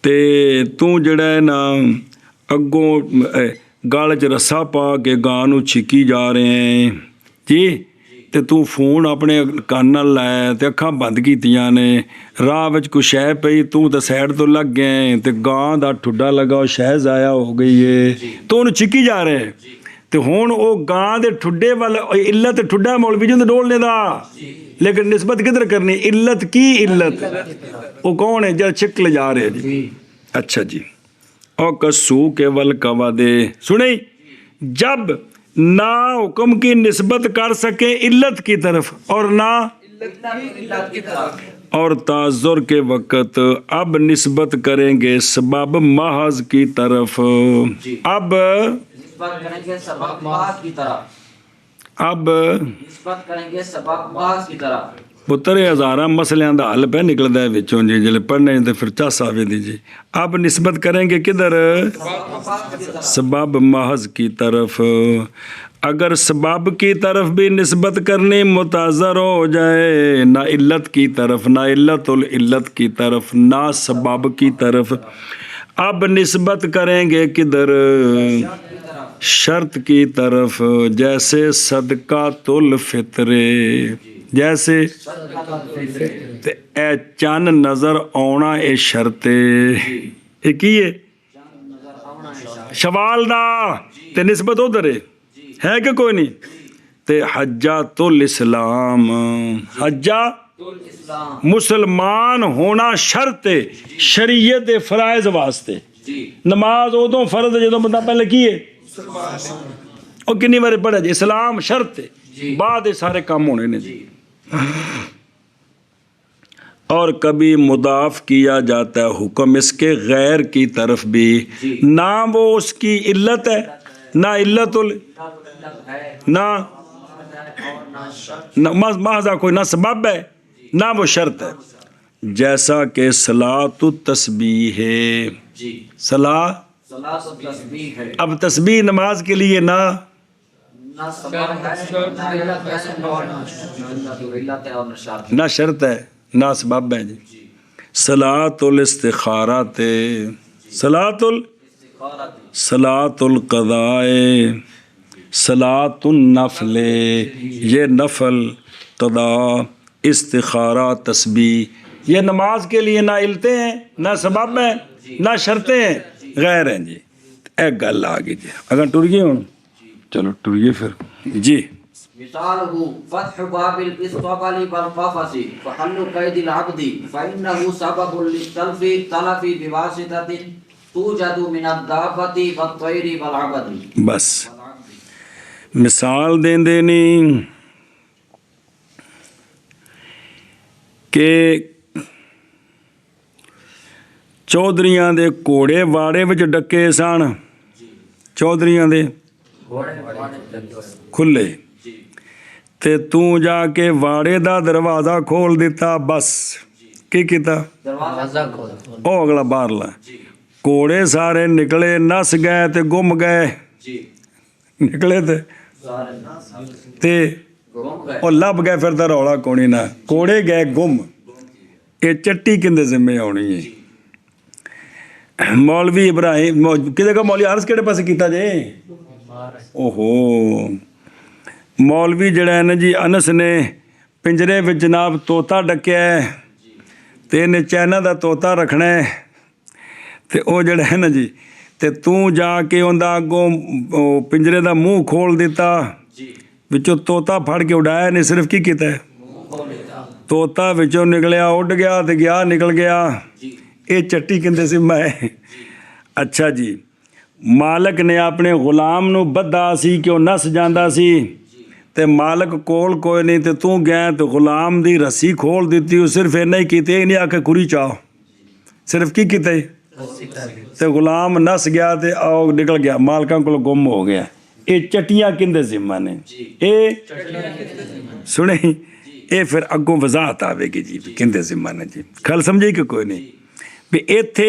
ਤੇ ਤੂੰ ਜਿਹੜਾ ਹੈ ਨਾ ਅੱਗੋਂ ਗਲ 'ਚ ਰੱਸਾ ਪਾ ਕੇ ਗਾਂ ਨੂੰ ਛਿੱਕੀ ਜਾ ਰਹੇ ਹੈ ਜੀ। ਤੇ ਤੂੰ ਫੋਨ ਆਪਣੇ ਕੰਨ ਨਾਲ ਲਾਇਆ ਤੇ ਅੱਖਾਂ ਬੰਦ ਕੀਤੀਆਂ ਨੇ, ਰਾਹ ਵਿੱਚ ਕੋਈ ਸ਼ੈ ਪਈ, ਤੂੰ ਤਾਂ ਸਾਈਡ ਤੋਂ ਲੱਗ ਗਿਆ ਤੇ ਗਾਂ ਦਾ ਠੁੱਡਾ ਲੱਗਾ, ਉਹ ਸ਼ੈ ਜ਼ਾਇਆ ਹੋ ਗਈ ਏ, ਤੂੰ ਉਹਨੂੰ ਛਿੱਕੀ ਜਾ ਰਿਹਾ। ਤੇ ਹੁਣ ਉਹ ਗਾਂ ਦੇ ਠੁੱਡੇ ਵੱਲ ਇੱਲਤ ਠੁੱਡਾ ਮੌਲਵੀ ਜੀ ਡੋਲਨੇ ਦਾ, ਲੇਕਿਨ ਨਿਸਬਤ ਕਿਧਰ ਕਰਨੀ? ਇੱਲਤ ਕੀ ਇੱਲਤ? ਉਹ ਕੌਣ ਹੈ ਜਿਹੜਾ ਛਿੱਕ ਲੈ ਜਾ ਰਿਹਾ ਜੀ? अच्छा जी। और कस्सू के वल कवा दे, सुने जब ना हुक्म की निस्बत कर सके इल्लत की तरफ और ना इल्लत की तरफ और ताज़ुर के वक़्त अब निस्बत करेंगे सबब महज की तरफ। अब निस्बत करेंगे सबब महज की तरफ। अब निस्बत करेंगे सबब महज की तरफ। ਪੁੱਤਰ ਇਹ ਹਜ਼ਾਰਾਂ ਮਸਲਿਆਂ ਦਾ ਹੱਲ ਪੈ ਨਿਕਲਦਾ ਹੈ ਵਿੱਚੋਂ ਜੀ, ਜਿਹੜੇ ਪੜ੍ਹਨੇ ਤੇ ਫਿਰ ਚਾਸ ਆਵੇਦੀ ਜੀ। ਅਬ ਨਿਸਬਤ ਕरेंगे किधर? सबब महज की तरफ। अगर सबब की तरफ भी निस्बत करनी मुताज़र हो जाए, ना इल्लत की तरफ, ना इल्लतुल इल्लत की तरफ, ना सबब की तरफ, अब निस्बत करेंगे किधर? शर्त की तरफ। जैसे सदका तुल फितरे, जैसे ते ए चन नज़र आना ये शर्त है। ये की है? ਸ਼ਵਾਲ ਦਾ ਤੇ ਨਿਸਬਤ ਉਧਰ ਹੈ ਕਿ ਕੋਈ ਨਹੀਂ। ਤੇ ਹੱਜਾਤੁਲ ਇਸਲਾਮ, ਹੱਜਾ इस्लाम ਮੁਸਲਮਾਨ ਹੋਣਾ ਸ਼ਰਤ ਹੈ ਸ਼ਰੀਅਤ ਦੇ ਫਰਾਇਜ਼ ਵਾਸਤੇ। जी ਨਮਾਜ਼ ਉਦੋਂ ਫਰਜ਼ ਹੈ ਜਦੋਂ ਬੰਦਾ ਪਹਿਲੇ ਕੀ ਹੈ, ਉਹ ਕਿੰਨੀ ਵਾਰੀ ਪੜ੍ਹਿਆ ਜੀ, ਇਸਲਾਮ ਸ਼ਰਤ ਹੈ, जी ਬਾਅਦ ਇਹ ਸਾਰੇ ਕੰਮ ਹੋਣੇ ਨੇ ਜੀ। जी اور کبھی مضاف کیا جاتا ہے حکم اس کے غیر کی طرف بھی، نہ وہ اس کی علت ہے، نہ علت نہ محض کوئی نہ سبب ہے نہ وہ شرط ہے، جیسا کہ صلاۃ التسبیح ہے، जी صلاح सलात तस्बीह है اب تسبیح نماز کے لیے نہ ना सबब है ना इल्लत है और ना इल्लत है और ना शर्त نہ شرط ہے نہ سبب ہے جی۔ صلاۃ الاستخارات، صلاۃ इस्तिखारत صلاۃ القضاء، صلاۃ النفل، یہ نفل قضاء استخارہ تسبیح یہ نماز کے لیے نہ علتیں ہیں نہ سبب ہیں نہ شرطیں ہیں، غیر ہیں جی۔ ایک گل آ گئی جی، اگر ٹر گئے ہوں چلو ٹریے پھر جی۔ مثاله فتح باب الاستقبال والقفص فحل قيد العبد فإنه سبب للتلف بواسطة توجد من الدابة والطير والعبد۔ بس مثال دیں دینی کہ ਚੌਧਰੀਆਂ ਦੇ ਘੋੜੇ ਵਾੜੇ ਵਿੱਚ ਡੱਕੇ ਸਨ, ਚੌਧਰੀਆਂ ਦੇ ਖੁੱਲੇ ਤੇ ਤੂੰ ਜਾ ਕੇ ਵਾੜੇ ਦਾ ਦਰਵਾਜ਼ਾ ਖੋਲ ਦਿੱਤਾ, ਬਸ ਕੀ ਕੀਤਾ, दरवाजा खोल ਉਹ ਅਗਲਾ ਬਾਹਰਲਾ, ਘੋੜੇ ਸਾਰੇ ਨਿਕਲੇ, ਨਸ ਗਏ ਤੇ ਗੁੰਮ ਗਏ, जी ਨਿਕਲੇ ਤੇ गुम गए ਉਹ ਲੱਭ ਗਏ, ਫਿਰ ਤਾਂ ਰੌਲਾ ਕੋਣੀ ਨਾ, ਘੋੜੇ ਗਏ ਗੁੰਮ। ਇਹ ਚੱਟੀ ਕਿੰਦੇ ਜ਼ਿੰਮੇ ਆਉਣੀ ਹੈ। ਮੌਲਵੀ ਇਬਰਾਹਿਮ ਕਿਹਦੇ ਕੋ ਮੌਲਵੀ ਅਰਜ਼ ਕਿਹੜੇ ਪਾਸੇ ਕੀਤਾ ਜੇ, ਓਹੋ ਮੌਲਵੀ ਜਿਹੜਾ ਹੈ ਨਾ ਜੀ ਅਨਸ ਨੇ ਪਿੰਜਰੇ ਵਿੱਚ ਜਨਾਬ ਤੋਤਾ ਡੱਕਿਆ ਹੈ ਤੇ ਇਹਨੇ ਚਾਈਨਾ ਦਾ ਤੋਤਾ ਰੱਖਣਾ ਹੈ ਤੇ ਉਹ ਜਿਹੜਾ ਹੈ ਨਾ ਜੀ ਤੇ ਤੂੰ ਜਾ ਕੇ ਉਹਦਾ ਅੱਗੋਂ ਉਹ ਪਿੰਜਰੇ ਦਾ ਮੂੰਹ ਖੋਲ ਦਿੱਤਾ, जी ਵਿੱਚੋਂ ਤੋਤਾ ਫੜ ਕੇ ਉਡਾਇਆ ਨੇ, ਸਿਰਫ ਕੀ ਕੀਤਾ ਹੈ, खोल लेता ਤੋਤਾ ਵਿੱਚੋਂ ਨਿਕਲਿਆ, ਉੱਡ ਗਿਆ ਤੇ ਗਿਆ ਨਿਕਲ ਗਿਆ। जी ਇਹ ਚੱਟੀ ਕਹਿੰਦੇ ਸੀ ਮੈਂ। ਅੱਛਾ ਜੀ, ਮਾਲਕ ਨੇ ਆਪਣੇ ਗੁਲਾਮ ਨੂੰ ਬੱਧਾ ਸੀ ਕਿ ਉਹ ਨਸ ਜਾਂਦਾ ਸੀ ਤੇ ਮਾਲਕ ਕੋਲ ਕੋਈ ਨਹੀਂ ਤੇ ਤੂੰ ਗਿਆ ਤੇ ਗੁਲਾਮ ਦੀ ਰੱਸੀ ਖੋਲ ਦਿੱਤੀ। ਉਹ ਸਿਰਫ ਇੰਨਾ ਹੀ ਕੀਤੇ, ਇਹ ਨਹੀਂ ਆਖੇ ਖੁਰੀ ਚਾਹ, ਸਿਰਫ ਕੀ ਕੀਤਾ ਤੇ ਗੁਲਾਮ ਨਸ ਗਿਆ ਤੇ ਆਓ ਨਿਕਲ ਗਿਆ, ਮਾਲਕਾਂ ਕੋਲ ਗੁੰਮ ਹੋ ਗਿਆ। ਇਹ ਚੱਟੀਆਂ ਕਿੰਦੇ ਜ਼ਿੰਮਾ ਨੇ, ਇਹ ਸੁਣੇ ਇਹ ਫਿਰ ਅੱਗੋਂ ਵਜ਼ਾਹਤ ਆਵੇਗੀ ਜੀ ਕਿੰਦੇ ਜ਼ਿੰਮਾ ਨੇ ਜੀ। ਗੱਲ ਸਮਝੀ ਕਿ ਕੋਈ ਨਹੀਂ ਵੀ ਇੱਥੇ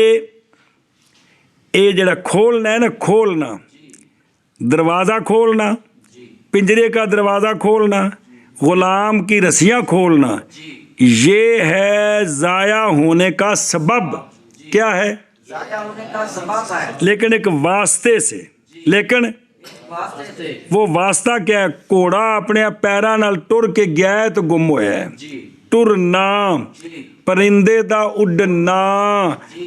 ਇਹ ਜਿਹੜਾ ਖੋਲਣਾ ਹੈ ਨਾ, ਖੋਲਣਾ दरवाज़ा खोलना, पिंजरे का दरवाज़ा खोलना, ग़ुलाम की रस्सियाँ खोलना, ये है ज़ाया होने का सबब। क्या है, ज़ाया होने का सबब है, लेकिन एक वास्ते से, लेकिन वास्ते से वो वास्ता क्या है, घोड़ा अपने पैरां नाल टुर के गया है तो गुम होया है, जी टुरना, जी परिंदे दा उड़ना,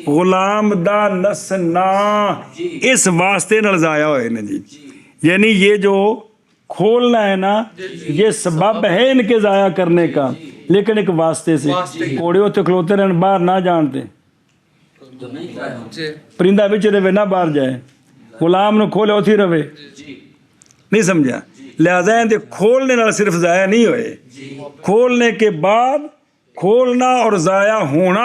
गुलाम दा नसना, इस वास्ते नाल ज़ाया होए ने जी। यानी ये जो खोलना है ना ये सबब है इनके ज़ाया करने का, लेकिन एक वास्ते से। घोड़े उत्थे खलोते रहन, बाहर ना जानते, तो नहीं ज़ाया परिंदा विच रहे ना बाहर जाए, गुलाम ने खोले उथे रहे, जी नहीं समझा। लिहाजा इनके खोलने नाल सिर्फ ज़ाया नहीं होए, खोलने के बाद खोलना और ज़ाया होना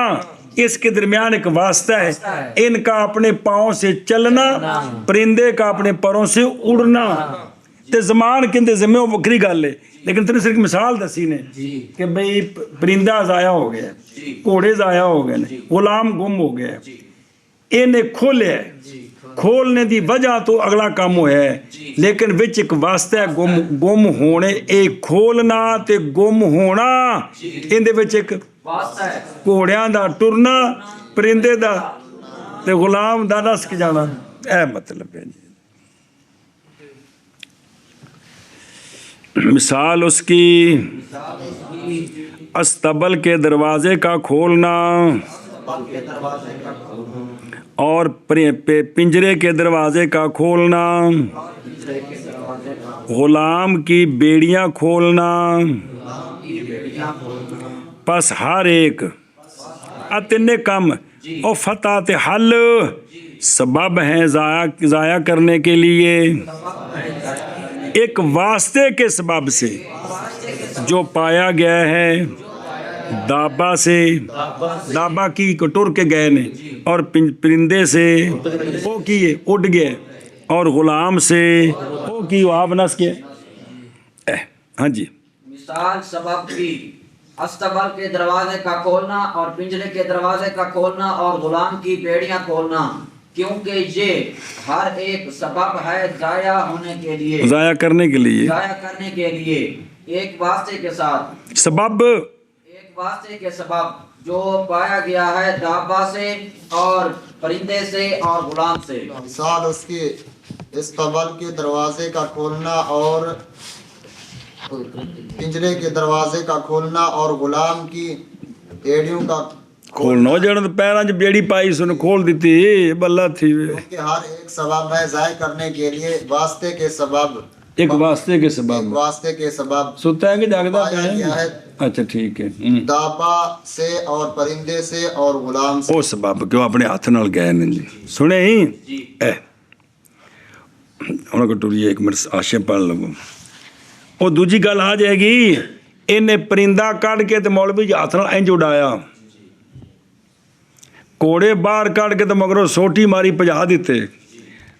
इसके दरमियान एक वास्ता है। इनका अपने पाँव से चलना, परिंदे का अपने पैरों से उड़ना ते ज़मान किंदे ज़िम्मे वो बकरी गल है, लेकिन तेने सिर्फ मिसाल दसी ने कि भाई परिंदा ज़ाया हो गया, घोड़े ज़ाया हो गए, गुलाम गुम हो गया, इन्हें खोले है, खोलने की वजह तो अगला काम होया है, लेकिन विच एक वास्ता है गुम होने, एक खोलना ते गुम होना, इहदे विच एक वास्ता है, घोड़ियां दा टुरना, परिंदे दा ते गुलाम दा नस के जाना, यह मतलब है जी। मिसाल उसकी अस्तबल के दरवाजे का खोलना और पिंजरे के दरवाजे का खोलना, गुलाम की बेड़ियां खोलना, बस हर एक आ तिन्ने कम और फतह ते हल सबब हैं ज़ाया करने के लिए, एक वास्ते के सबब से जो पाया गया है दाबा से, दाबा की टुर के गए ने, और परिंदे से वो किए उड़ गए, और गुलाम से वो की आप नस के। हाँ जी, मिसाल सबब की अस्तबल के दरवाजे का खोलना और पिंजरे के दरवाजे का खोलना और गुलाम की बेड़ियां खोलना, क्योंकि ये हर एक सबब है जाया होने के लिए, ज़ाया करने के लिए, जाया करने के लिए, एक वास्ते के साथ, सबब एक वास्ते के सबब जो पाया गया है दाबा से और परिंदे से और गुलाम से। मिसाल उसकी इस्तबल के दरवाजे का खोलना और पिंजरे के दरवाजे का खोलना और गुलाम की एड़ियों का खोलना, जड़ पैरों च बेड़ी पाई सुन खोल दी बल्ला थी। क्योंकि हर एक सबब है ज़ाय करने के लिए, वास्ते के सबब, एक वास्ते के एक सबब, वास्ते के सबब सुता है कि जागदा पाया गया है अच्छा ठीक है। दाबा से और परिंदे से और गुलाम से। ਉਹ ਸਬਬ ਕਿਉਂ ਆਪਣੇ ਹੱਥ ਨਾਲ ਗਏ ਨੇ ਜੀ, ਸੁਣੇ ਹੀ ਐ ਉਹਨਾਂ ਕੋ ਟੁਰੀਏ ਇੱਕ ਮਿੰਟ ਆਸ਼ੇ ਪੜ ਲਵੋ। ਉਹ ਦੂਜੀ ਗੱਲ ਆ ਜਾਏਗੀ, ਇਹਨੇ ਪਰਿੰਦਾ ਕੱਢ ਕੇ ਤੇ ਮੌਲਵੀ ਜੀ ਹੱਥ ਨਾਲ ਇੰਜ ਉਡਾਇਆ, ਘੋੜੇ ਬਾਹਰ ਕੱਢ ਕੇ ਤੇ ਮਗਰੋਂ ਸੋਟੀ ਮਾਰੀ ਭਜਾ ਦਿੱਤੇ,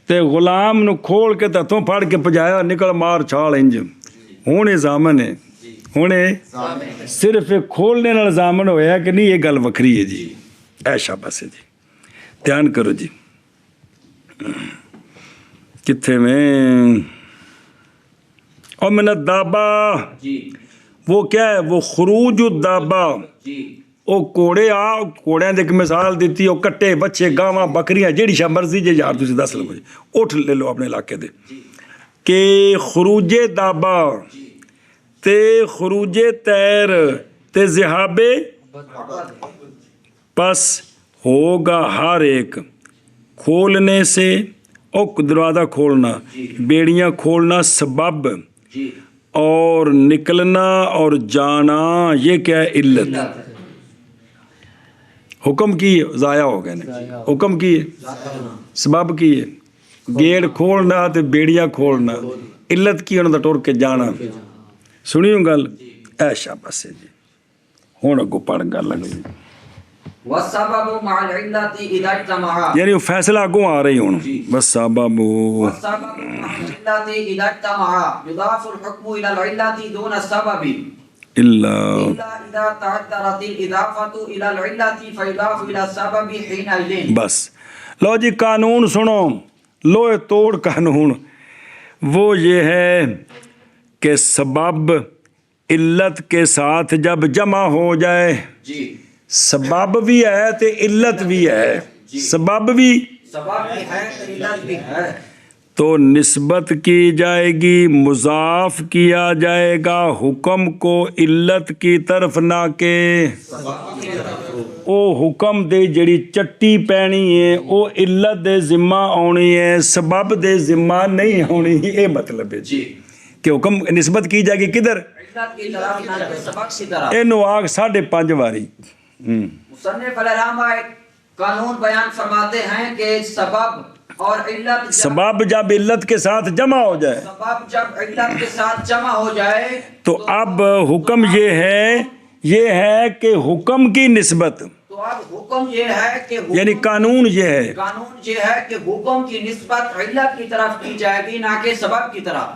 ਤੇ ਗੁਲਾਮ ਨੂੰ ਖੋਲ ਕੇ ਤੇ ਹੱਥੋਂ ਫੜ ਕੇ ਭਜਾਇਆ, ਨਿਕਲ ਮਾਰ ਛਾਲ ਇੰਜ। ਹੁਣ ਇਹ ਜ਼ਾਮਨ ਹੈ, ਹੁਣ ਇਹ ਸਿਰਫ ਇਹ ਖੋਲਣੇ ਨਾਲ ਜ਼ਾਮਨ ਹੋਇਆ ਕਿ ਨਹੀਂ, ਇਹ ਗੱਲ ਵੱਖਰੀ ਹੈ ਜੀ। ਐ ਸ਼ਾਬਾਸ਼ ਹੈ ਜੀ, ਧਿਆਨ ਕਰੋ ਜੀ। कित्थे में और मैंने दाबा जी, वो क्या है, वो खरूज दाबा, जी, ਉਹ ਘੋੜੇ ਆ, ਘੋੜਿਆਂ ਦੀ ਇੱਕ ਮਿਸਾਲ ਦਿੱਤੀ, ਉਹ ਕੱਟੇ ਬੱਚੇ ਗਾਵਾਂ ਬੱਕਰੀਆਂ ਜਿਹੜੀ ਸ਼ਾ ਮਰਜ਼ੀ ਜੇ ਯਾਰ ਤੁਸੀਂ ਦੱਸ ਲਓ, ਉੱਠ ਲੈ ਲਓ ਆਪਣੇ ਇਲਾਕੇ ਦੇ, ਕਿ ਖਰੂਜੇ ਦਾਬਾ ਤੇ ਖਰੂਜੇ ਤੈਰ ਤੇ ਜ਼ਿਹਾਬੇ बस होगा हर एक खोलने से, और दरवाज़ा खोलना, बेड़ियाँ खोलना सबब, जी, और निकलना और जाना ये क्या है, इल्लत। हुक्म की है, ज़ाया हो गए ने, हुक्म की है, सबब की है, गेट खोलना ते बेड़ियाँ खोलना, इल्लत की उन्होंने टुर के जाना। सुनियो गल, ऐ शाबाश है जी। हुण अगों पढ़ गल लग जी, वस्सबबु मअल इल्लति इज़ा इज्तमअ, यानी वो फैसला अगों आ रही हूँ, बस साबाबू वस्सबबु मअल इल्लति इज़ा इज्तमअ युदाफुल हुक्मु इलल इल्लति दून सबबि इल्ला इल्ला इज़ा तअद्दरतिल इज़ाफतु इलल इल्लति फयुदाफु इला सबबि हिनइज़िन। बस लो जी, कानून सुनो, लोहे तोड़ कानून वो ये है कि सबब इल्लत के साथ जब जमा हो जाए, जी, सबब भी है तो इल्लत भी है, सबब भी सबब भी है तो इल्लत भी है, तो निस्बत की जाएगी, मुज़ाफ किया जाएगा हुक्म को इल्लत की तरफ, ना के ਉਹ ਹੁਕਮ ਦੇ ਜਿਹੜੀ ਚੱਟੀ ਪੈਣੀ ਹੈ ਉਹ ਇਲਤ ਦੇ ਜ਼ਿੰਮਾ ਆਉਣੀ ਹੈ, ਸਬਬ ਦੇ ਜ਼ਿੰਮਾ ਨਹੀਂ ਆਉਣੀ, ਇਹ ਮਤਲਬ ਹੈ ਜੀ ਕਿ ਹੁਕਮ ਨਿਸਬਤ की जाएगी किधर, इल्लत की तरफ ना कि सबब की तरफ। ਇਹਨੂੰ ਆਗ 5.5 वारी। मुसन्निफ अलैहिर्रहमा एक कानून बयान फरमाते हैं कि सबब और इल्लत सबब जब इल्लत के साथ जमा हो जाए, सबब जब इल्लत के साथ जमा हो जाए, तो अब हुक्म ये है कि हुक्म की निस्बत, तो अब हुक्म ये है कि यानी कानून ये है, कानून ये है कि हुक्म की निस्बत इल्लत की तरफ की जाएगी, ना कि सबब की तरफ।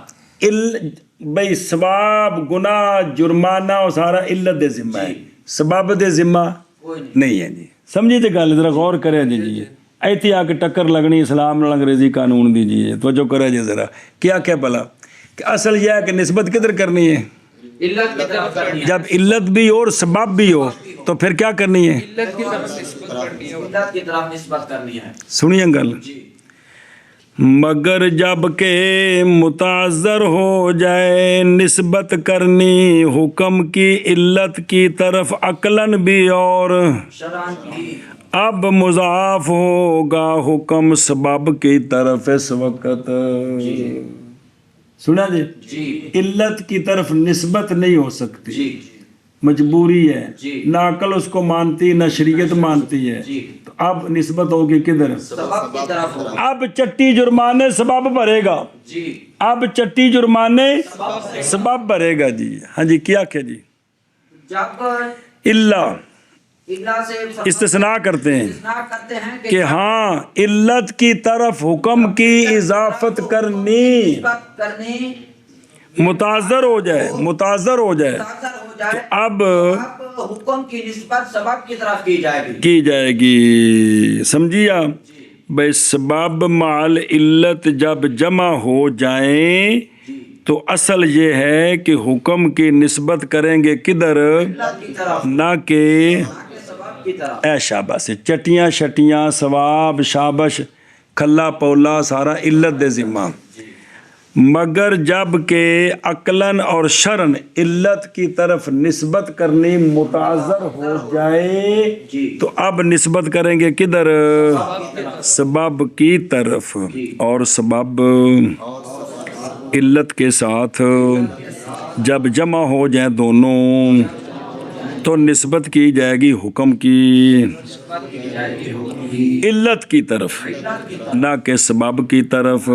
भाई सवाब गुनाह जुर्माना वो सारा इल्लत दे जिम्मा है, सबब दे जिम्मा कोई नहीं है जी। समझी तो गल, जरा गौर करे जी। ਇੱਥੇ ਆ ਕੇ ਟੱਕਰ ਲੱਗਣੀ इस्लाम ਨਾਲ अंग्रेजी कानून दी जी, तवज्जो करे जी ज़रा। क्या क्या भला कि असल यह है कि निस्बत किधर करनी है, इल्लत की तरफ करनी है। जब इल्लत भी हो और सबब भी हो तो फिर क्या करनी है, इल्लत की तरफ निस्बत करनी है। सुनिए गल, मगर जब के मुताज़र हो जाए निस्बत करनी हुक्म की इल्लत की तरफ अकलन भी और शरअन भी اب مضاف ہوگا حکم سبب کی طرف اس وقت. سنا جی؟ جی علت کی طرف نسبت نہیں ہو سکتی، جی مجبوری ہے، جی. نہ عقل اس کو مانتی نہ شریعت مانتی ہے. جی تو اب نسبت ہوگی کدھر؟ سبب کی طرف ہوگا. اب چٹی جرمانے سبب بھرے گا. جی اب چٹی جرمانے سبب بھرے گا. جی ہاں جی، کیا کیا جی؟ جب اللہ اللہ سے استثناء کرتے ہیں استثناء کرتے ہیں کہ ہاں علت کی طرف حکم کی اضافت کرنی نسبت کرنی متاثر ہو جائے، متاثر ہو جائے، متاثر ہو جائے، اب اب حکم کی نسبت سبب کی طرف کی جائے گی. کی جائے گی. سمجھیے آپ بھائی، سبب مال علت جب جمع ہو جائیں تو اصل یہ ہے کہ حکم کی نسبت کریں گے کدھر؟ اللہ کی طرف، نہ کہ سبب کی طرف. اے شاباش، چٹیاں شٹیاں ثواب شابش کھلا پولا سارا علت دے ذمہ. مگر جب کہ عقلاً اور شرعاً علت کی طرف نسبت کرنی متعذر ہو جائے تو اب نسبت کریں گے کدھر؟ سبب کی طرف. اور سبب علت کے ساتھ جب جمع ہو جائیں دونوں تو نسبت کی جائے گی حکم کی علت کی طرف، نہ کہ سبب کی طرف.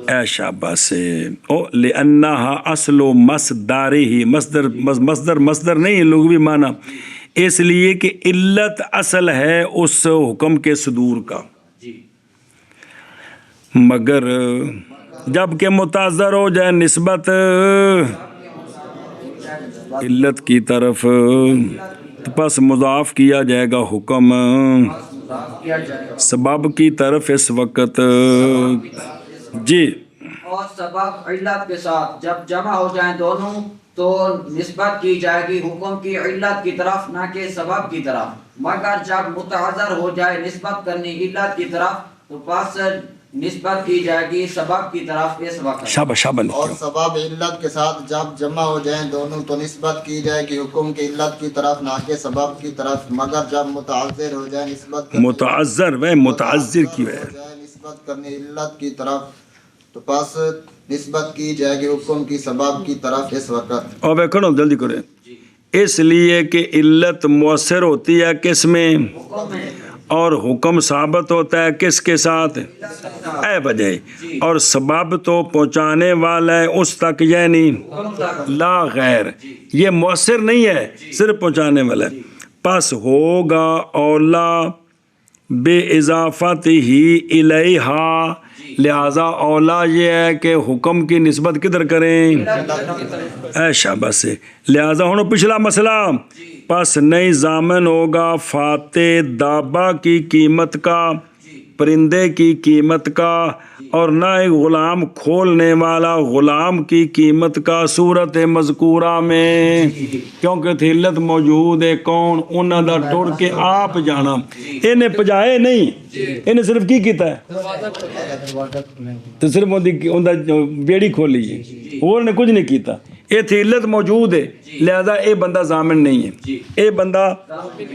اے شاباش سے او لأنها اصل و مصدر ہی، مصدر نہیں لغوی معنی، اس لیے کہ علت اصل ہے اس حکم کے صدور کا. مگر جب کہ متاثر ہو جائے نسبت علت کی طرف تو پس مضاف کیا جائے گا حکم سبب کی طرف اس وقت. جی اور سبب علت کے ساتھ جب جمع ہو جائیں دونوں تو نسبت کی جائے گی حکم کی علت کی طرف، نہ کہ سبب کی طرف. مگر جب متعذر ہو جائے نسبت کرنی علت کی طرف تو پس نسبت کی جائے گی سبب کی طرف اس وقت. شاباش شاباش. اور سبب علت کے ساتھ جب جمع ہو جائیں دونوں تو نسبت کی جائے گی حکم کی علت کی طرف، نہ کہ سبب کی طرف. مگر جب متعذر ہو جائے نسبت متعذر و متعذر کی ہو جائے نسبت کرنی علت کی طرف تو پس نسبت کی جائے گی حکم کی سبب کی طرف اس وقت. اور بیٹھو جلدی کریں. اس لیے کہ علت مؤثر ہوتی ہے کس میں؟ حکم ہے اور حکم ثابت ہوتا ہے کس کے ساتھ؟ اے وجہ. اور سبب تو پہنچانے والا ہے اس تک، یعنی لا غیر. یہ مؤثر نہیں ہے، صرف پہنچانے والا ہے. پس ہوگا اولا بے اضافت ہی الیہا، لہذا اولا یہ ہے کہ حکم کی نسبت کدھر کریں؟ اے شاباش سے. لہذا ہوں پچھلا مسئلہ، پس نئی ضامن ہوگا فاتح دابا کی قیمت کا، پرندے کی قیمت کا، اور نہ غلام کھولنے والا غلام کی قیمت کا صورت مذکورہ میں، کیونکہ تھی علت موجود ہے کون انہاں دا ٹر کے آپ جانا. انہیں پجائے نہیں، انہیں صرف کی کیتا ہے تو صرف ان دا بیڑی کھولی ہے، اور نے کچھ نہیں کیتا. یہ تھی علت موجود ہے، لہذا اے بندہ ضامن نہیں ہے. اے بندہ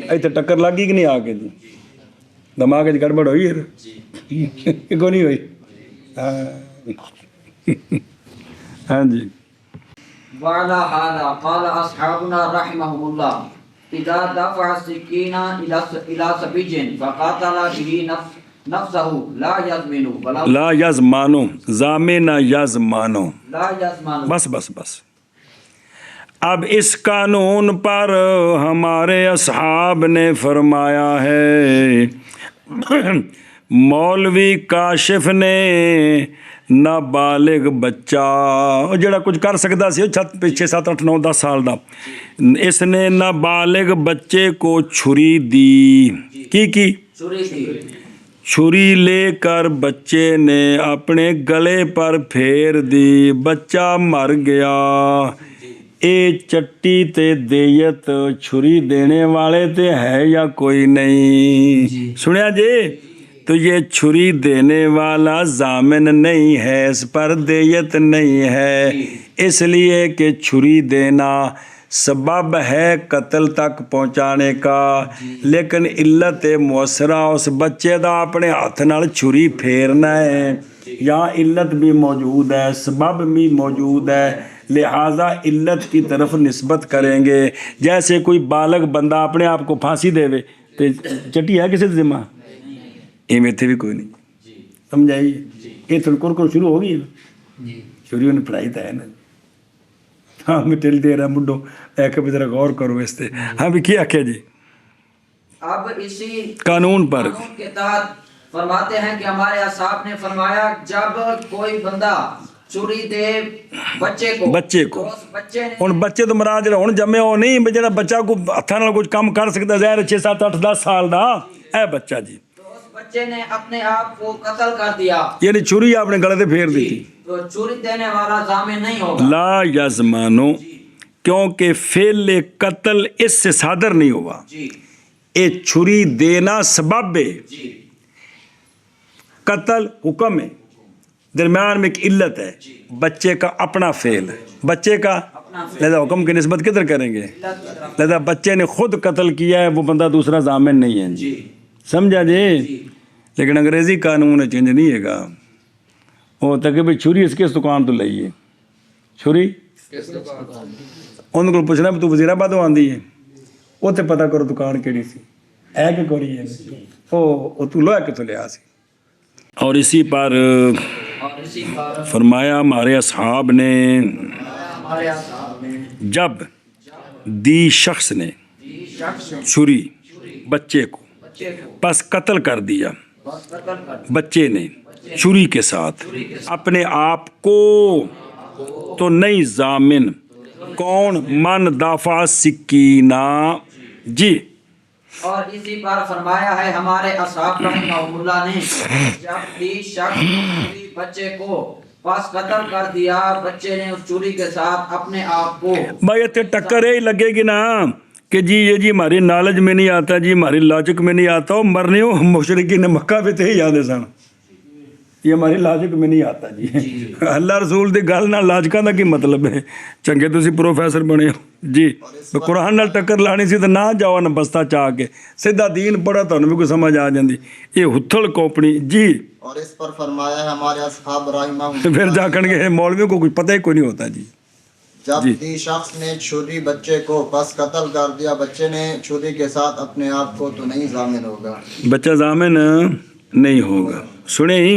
ایتھے ٹکر لگی کہ نہیں آ کے؟ جی دماغ گڑبڑ ہوئی ہے کو نہیں ہوئی؟ ہاں جی. وعلى هذا قال أصحابنا رحمهم الله إذا دفع السكين إلى سبيج فقاتل به نفسه لا يضمن لا یزمانو ضامن یزمانو. لا يضمن. بس اب اس قانون پر ہمارے اصحاب نے فرمایا ہے، مولوی کاشف نے نابالغ بچہ جڑا کچھ کر سکتا سی پیچھے 7 8 9 10 سال دا، اس نے نابالغ بچے کو چھری دی. کی چھری لے کر بچے نے اپنے گلے پر پھیر دی، بچہ مر گیا. اے چٹی تے دیت چھری دینے والے تے ہے یا کوئی نہیں؟ سنیا جی. تو یہ چھری دینے والا ضامن نہیں ہے، اس پر دیت نہیں ہے، اس لیے کہ چھری دینا सबब है कत्ल तक पहुँचाने का, लेकिन इल्लत मुअस्सरा उस बच्चे का अपने हाथ नाल छुरी फेरना है। यहाँ इल्लत भी मौजूद है, सबब भी मौजूद है, लिहाजा इल्लत की तरफ निस्बत करेंगे। जैसे कोई बालग बंदा अपने आप को फांसी देवे तो चट्टी है किसी जिम्मा, इवें इत्थे भी कोई नहीं। समझाइए, ये तुरकुर शुरू हो गई ना, शुरू ने पढ़ाई तो है ना। हाँ मैं टिल दे रहा मुंडो एक भी जरा गौर करो इस पे। हाँ भी क्या आख्या जी अब इसी कानून पर कानून के तहत फरमाते हैं कि हमारे असहाब ने फरमाया जब कोई बंदा चुरी दे बच्चे को तो उस बच्चे ने ਹੁਣ ਬੱਚੇ ਤੋਂ ਮਰਾਦ ਜਿਹੜਾ ਹੁਣ ਜੰਮੇ ਉਹ ਨਹੀਂ ਵੀ ਜਿਹੜਾ ਬੱਚਾ ਕੋਈ ਹੱਥਾਂ ਨਾਲ ਕੁਝ ਕੰਮ ਕਰ ਸਕਦਾ ਜ਼ਾਹਿਰ 6 7 8 10 ਸਾਲ ਦਾ ਇਹ ਬੱਚਾ ਜੀ, तो उस बच्चे ने अपने आप को कत्ल कर दिया, ਯਾਨੀ ਛੁਰੀ ਆਪਣੇ ਗਲੇ ਤੇ ਫੇਰ ਦਿੱਤੀ। तो चोरी देने वाला जामिन नहीं होगा। ला यजमानो, क्योंकि फेल कत्ल इससे सादर नहीं हुआ। जी ये छुरी देना सबब है, जी कत्ल हुक्म है, दरम्यान में एक इल्लत है, बच्चे का अपना फेल है, बच्चे का लिहाजा हुक्म की निस्बत किधर करेंगे। लिहाजा बच्चे ने खुद कत्ल किया है, वो बंदा दूसरा जामिन नहीं है जी, समझा जी। लेकिन अंग्रेजी कानून चेंज नहीं है। ਉਹ ਤਾਂ ਕਿ ਵੀ ਛੁਰੀ ਇਸ ਕਿਸ ਦੁਕਾਨ ਤੋਂ ਲਈ ਹੈ, ਛੁਰੀ ਉਹਨਾਂ ਕੋਲ ਪੁੱਛਣਾ ਵੀ ਤੂੰ ਵਜ਼ੀਰਾਬਾਦ ਤੋਂ ਆਂਦੀ ਹੈ, ਉੱਥੇ ਪਤਾ ਕਰੋ ਦੁਕਾਨ ਕਿਹੜੀ ਸੀ, ਇਹ ਕਿ ਕੋਰੀ ਹੈ, ਉਹ ਤੂੰ ਲੋਹਾ ਕਿੱਥੋਂ ਲਿਆ ਸੀ। और इसी पर फरमाया हमारे असहाब ने जब दी शख्स ने छुरी बच्चे को बस कत्ल कर दिया, बच्चे ने छुरी के साथ अपने आप को, तो नहीं जामिन कौन मन दाफा सिक्कीना जी। और इसी पर फरमाया है हमारे असहाब रहमहुल्लाह ने जब भी शख्स बच्चे को बस कत्ल कर दिया, बच्चे ने उस चोरी के साथ अपने आप को, भाई इतने टक्कर यही लगेगी ना कि जी ये जी हमारी नॉलेज में नहीं आता जी, हमारी लॉजिक में नहीं आता। और मरने हो मुशरिकीन ने मक्का पे थे याद है सन, ये हमारी लॉजिक में नहीं आता जी। अल्लाह रसूल दी गल नाल लॉजिकां दा की मतलब है। चंगे तुसी प्रोफेसर बने हो जी, कुरान नाल टक्कर लानी सी तो ना जाओ ना बस्ता चाह के सीधा दीन पढ़ा, तुहानू भी कोई समझ आ जाती। ये हुथल कोपनी जी। और इस पर फरमाया है हमारे असहाब रहमहुल्लाह, फिर जाकणगे मौलवियों को कुछ पता ही कोई नहीं होता जी। जब दी शख्स ने छुरी बच्चे को बस कत्ल कर दिया, बच्चे ने छुरी के साथ अपने आप को, तो नहीं जामिन होगा, बच्चा जामिन नहीं होगा। सुने ही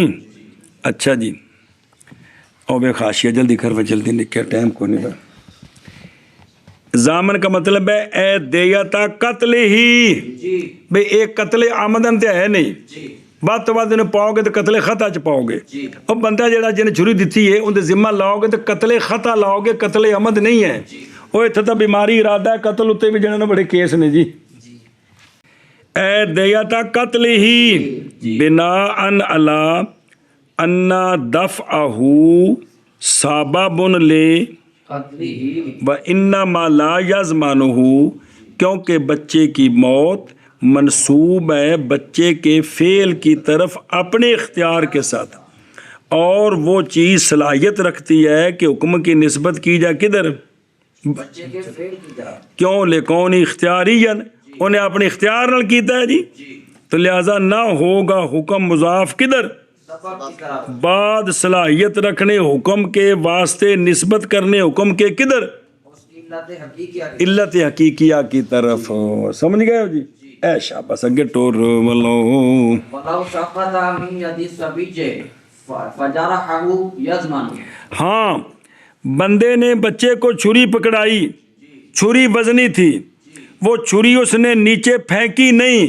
अच्छा जी। और वे खाशिया जल्दी कर वे जल्दी निके टाइम को नहीं। जामन का मतलब है ए देयता कत्ल ही, भाई एक कत्ले आमदन ते है नहीं, ਵੱਧ ਤੋਂ ਵੱਧ ਇਹਨੂੰ ਪਾਓਗੇ तो कतले खता च पाओगे। ਉਹ ਬੰਦਾ ਜਿਹੜਾ ਜਿਹਨੇ ਛੁਰੀ ਦਿੱਤੀ ਹੈ ਉਹਦੇ ਜ਼ਿੰਮਾ ਲਾਓਗੇ तो कतले खता ਲਾਓਗੇ, कतले आमद नहीं है। ਉਹ ਇੱਥੇ ਤਾਂ ਬਿਮਾਰੀ ਇਰਾਦਾ ਹੈ, ਕਤਲ ਉੱਤੇ ਵੀ ਜਿਹਨਾਂ ਨੇ ਬੜੇ ਕੇਸ ਨੇ ਜੀ। ਐ ਦੇਯਤਾ ਕਤਲ ਹੀ ਬਿਨਾ ਅਨ ਅਲਾ अन्ना दफ़अहू साबबुन ले व इन्नमा ला यज़मानुहु, क्योंकि बच्चे की मौत मंसूब है बच्चे के फ़ेल की तरफ अपने इख्तियार के साथ, और वो चीज़ सलाहियत रखती है कि हुक्म की निस्बत की जाए किधर, बच्चे के फेल की जाए, क्यों ले कौन इख्तियारियन, उन्हें अपने इख्तियार नाल कीता है जी, तो लिहाजा ना होगा हुक्म मुज़ाफ किधर, बाद सलाहियत रखने हुक्म के वास्ते निस्बत करने हुक्म के किधर, इल्लत हकीकिया की तरफ। समझ गए हो जी। ऐ शाबाश अगे टोर वलो हाँ, बंदे ने बच्चे को छुरी पकड़ाई, छुरी वजनी थी, वो छुरी उसने नीचे फेंकी नहीं,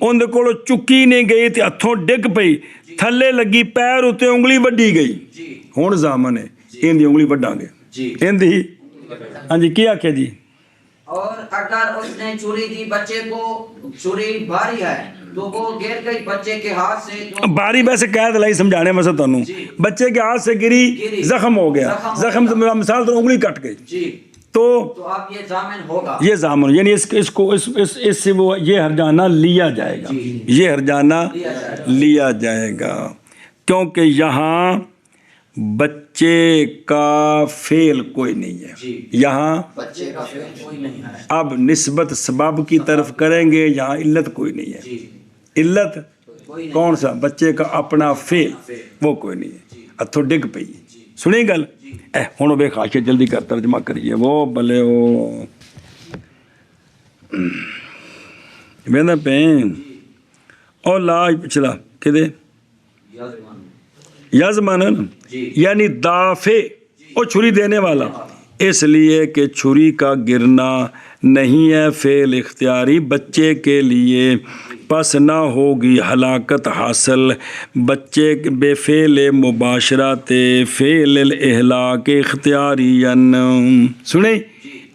उनके कोलों चुकी नहीं गई थी, हथों डिग पई, थले लगी, पैर उत्ते उंगली वड्डी गई, हुण जामन है इहदी उंगली वड्डांगे इहदी। हाँ जी की आखे जी। और अगर उसने छुरी दी बच्चे को, छुरी भारी है तो वो गिर गई बच्चे के हाथ से, तो बारी वैसे कैद लाई समझाने में तुहानू, बच्चे के हाथ से गिरी, जख्म हो गया, जख्म से मिसाल तो उंगली कट गई, तो आप ये जामिन होगा, ये जामिन यानी इससे वो ये हरजाना लिया जाएगा, ये हरजाना लिया जाएगा, क्योंकि यहाँ بچے کا فعل کوئی نہیں ہے جی یہاں بچے کا فعل کوئی نہیں ہے اب نسبت سبب کی طرف کریں گے یہاں علت کوئی نہیں ہے جی علت کوئی نہیں کون سا بچے کا اپنا فعل وہ کوئی نہیں ہے اتھو ڈگ پئی سنی گل ہوں ویخ آشے جلدی کر ترجمہ کریے وہ بلے وہ وہدا پین اور لاج پچھلا کدے یزمان یزمن جی یعنی دافع اور چھری دینے والا اس لیے کہ چھری کا گرنا نہیں ہے فعل اختیاری بچے کے لیے پس نہ ہوگی ہلاکت حاصل بچے بے فعل مباشرت فعل الاہلاک اختیاری سنیں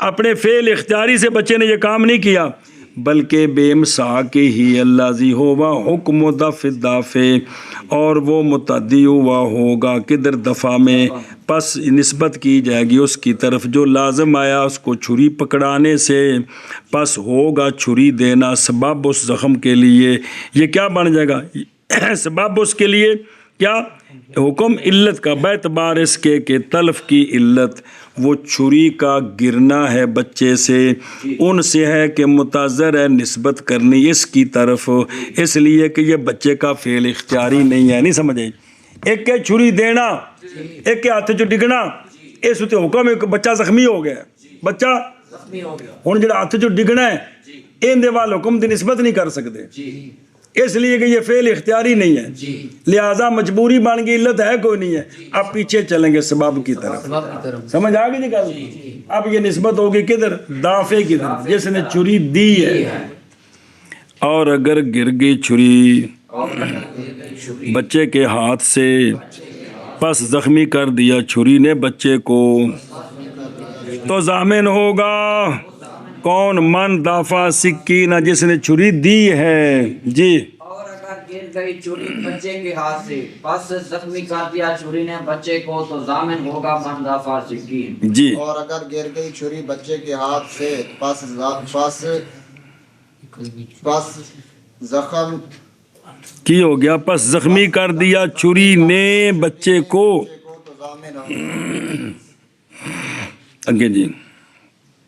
اپنے فعل اختیاری سے بچے نے یہ کام نہیں کیا بلکہ بے مساک ہی اللہ زی ہوا حکم و دفع اور وہ متعدی ہوا ہوگا کدھر دفع میں پس نسبت کی جائے گی اس کی طرف جو لازم آیا اس کو چھری پکڑانے سے پس ہوگا چھری دینا سبب اس زخم کے لیے یہ کیا بن جائے گا سبب اس کے لیے کیا حکم علت کا باعتبار اس کے کہ تلف کی علت وہ چھری کا گرنا ہے بچے سے ان سے ہے کہ متاثر ہے نسبت کرنی اس کی طرف اس لیے کہ یہ بچے کا فعل اختیاری نہیں ہے نہیں سمجھے ایک کے چھری دینا ایک کے ہاتھ چ ڈگنا اس اتنے حکم ایک بچہ زخمی ہو گیا بچہ زخمی ہو گیا ہوں جا ہاتھ چ ڈگنا ہے ان دے وال حکم دی نسبت نہیں کر سکتے جی اس لیے کہ یہ فعل اختیاری نہیں ہے جی لہذا مجبوری بن گئی علت ہے کوئی نہیں ہے اب پیچھے چلیں گے سبب کی طرف سمجھ آ گئی جی گل اب یہ نسبت ہوگی کدھر دافع کی طرف جس نے چھری دی ہے اور اگر گر گئی چھری بچے کے ہاتھ سے پس زخمی کر دیا چھری نے بچے کو تو ضامن ہوگا کون من دافع سکینہ جس نے چھری دی ہے جی اور اگر گر گئی چھری بچے کے ہاتھ سے پس زخمی کر دیا چھری نے بچے کو تو ضامن ہوگا من دافع سکین جی اور اگر گر گئی چھری بچے کے ہاتھ سے پس زخم کی ہو گیا پس زخمی کر دیا چھری نے بچے کو تو ضامن ہوگا اگے جی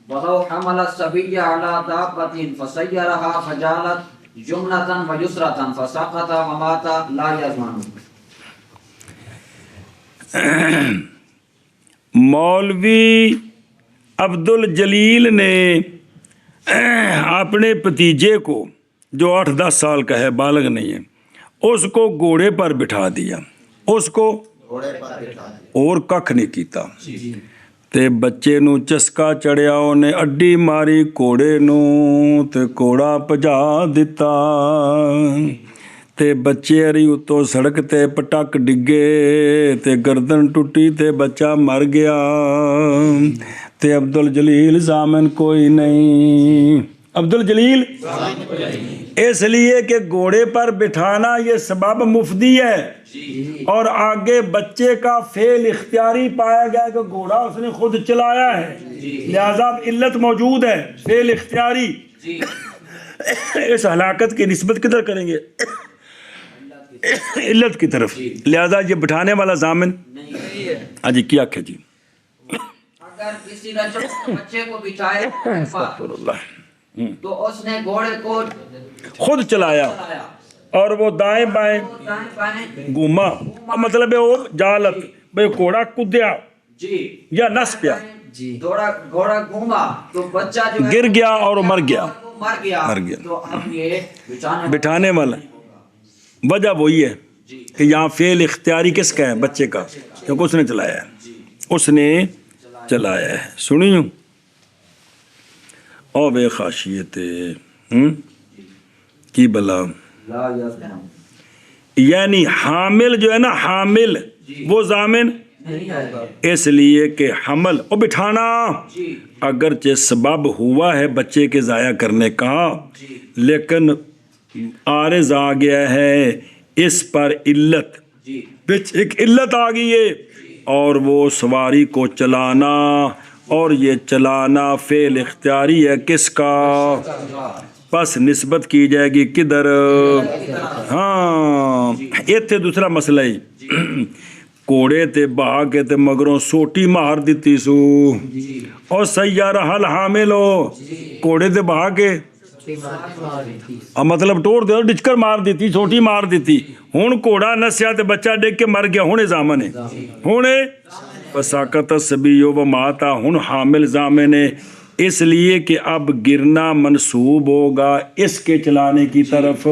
وَلَوْ حَمَلَ الصَّبِيَّ عَلَى دَابَّةٍ فَسَيَّرَهَا فَجَعَلَتْ جُمْلَةً وَيُسْرَةً فَسَقَطَ وَمَاتَ لَا يَضْمَنُ مولوی عبد الجلیل نے اپنے بھتیجے کو جو 8-10 سال کا ہے بالغ نہیں ہے اس کو گھوڑے پر بٹھا دیا اس کو گھوڑے پر بٹھا دیا اور ککھ نہیں کیتا تے بچے نو چسکا چڑھیا اونے اڈی ماری کوڑے نو تے کوڑا پجا دتا تے بچے اری اتو سڑک تے پٹک ڈگے تے گردن ٹوٹی تے بچہ مر گیا تے عبد الجلیل ضامن کوئی نہیں عبد الجلیل اس لیے کہ گھوڑے پر بٹھانا یہ سبب مفدی ہے اور آگے بچے کا فعل اختیاری پایا گیا کہ گھوڑا اس نے خود چلایا ہے لہذا علت موجود ہے فعل اختیاری اس ہلاکت کی نسبت کدھر کریں گے علت کی طرف لہذا یہ بٹھانے والا ضامن نہیں ہے ہاں جی کیا کیا جی اگر کسی نے بچے کو بچھائے تو اس نے گھوڑے کو خود چلایا اور وہ دائیں بائیں دائیں بائیں گھوما مطلب ہے وہ جالت بھئی گھوڑا کودیا جی یا نس پیا گھوڑا گھوما تو بچہ جو ہے گر گیا اور مر گیا مر گیا مر گیا تو اب یہ بٹھانے والا وجہ وہی ہے کہ یہاں فعل اختیاری کس کا ہے بچے کا کیونکہ اس نے چلایا ہے اس نے چلایا ہے سنی ہوں او بے خاشیت کی بلا لا یزلم یعنی حامل جو ہے نا حامل وہ ضامن نہیں ہوگا اس لیے کہ حمل اور بٹھانا جی اگرچہ سبب ہوا ہے بچے کے ضائع کرنے کا لیکن عارض آ گیا ہے اس پر علت جی ایک علت آ گئی ہے اور وہ سواری کو چلانا اور یہ چلانا فعل اختیاری ہے کس کا پس نسبت کی جائے گی کدھر ہاں ایتھے دوسرا مسئلہ ہے ਘੋੜੇ ਤੇ ਬਹਾ ਕੇ ਤੇ ਮਗਰੋਂ ਸੋਟੀ ਮਾਰ ਦਿੱਤੀ ਸੂ ਔਰ ਸਯਾਰਾ ਹਲ ਹਾਮਿਲੋ ਘੋੜੇ ਤੇ ਬਹਾ ਕੇ ਮਤਲਬ ਟੋੜ ਦੇ ਡਿਚਕਰ ਮਾਰ ਦਿੱਤੀ ਛੋਟੀ ਮਾਰ ਦਿੱਤੀ ਹੁਣ ਘੋੜਾ ਨਸਿਆ ਤੇ ਬੱਚਾ ਡਿੱਗ ਕੇ ਮਰ ਗਿਆ ਹੁਣੇ ਜ਼ਾਮਨ ਹੈ ਹੁਣੇ फसाकत सबियो व माता हुन हामिल ज़ामिन इसलिए कि अब गिरना मंसूब होगा इसके चलाने की तरफ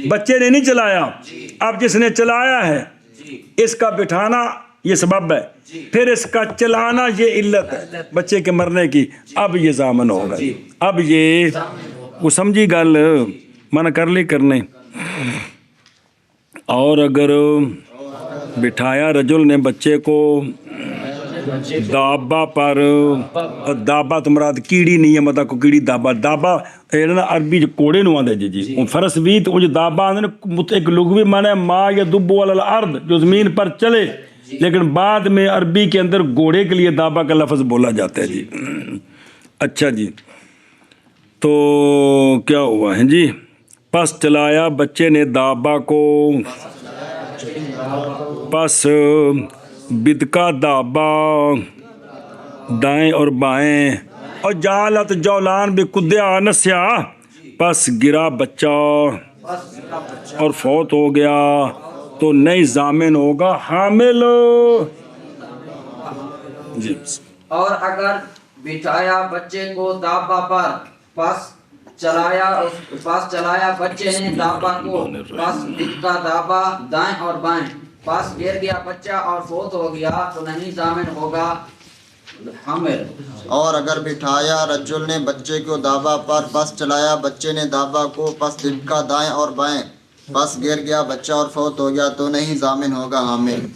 बच्चे ने नहीं चलाया अब जिसने चलाया है इसका बिठाना ये सबब है फिर इसका चलाना ये इल्लत है बच्चे के मरने की अब ये ज़ामिन होगा अब ये वो समझी गल मन कर ली करने और अगर बिठाया रजुल ने बच्चे को दाबा पर दाबा तो मुराद कीड़ी नहीं है मतलब को कीड़ी दाबा दाबा ना अरबी कोड़े नु आंदे जी फरस भी तो जो दाबा आंदे एक लुगवी माने माँ या दुब्बो अल अर्द जो ज़मीन पर चले लेकिन बाद में अरबी के अंदर घोड़े के लिए दाबा का लफ्ज़ बोला जाता है जी अच्छा जी तो क्या हुआ है जी पस चलाया बच्चे ने दाबा को पस बिदका दाबा दाएं और बाएं और जालत जौलान भी कुद्या नस्या पस गिरा बच्चा और फौत हो गया तो नई जामिन होगा हामिल जी और अगर बिठाया बच्चे को दाबा पर पास चलाया बच्चे ने दाबा को पास बिदका दाबा दाएं और बाएं पास गिर गया बच्चा और फौत हो गया तो नहीं जामिन होगा हामिल और अगर बिठाया रजुल ने बच्चे को दाबा पर पस चलाया बच्चे ने दाबा को पस दिक्का दाएं और बाएं पस गिर गया बच्चा और फौत हो गया तो नहीं जामिन होगा हामिल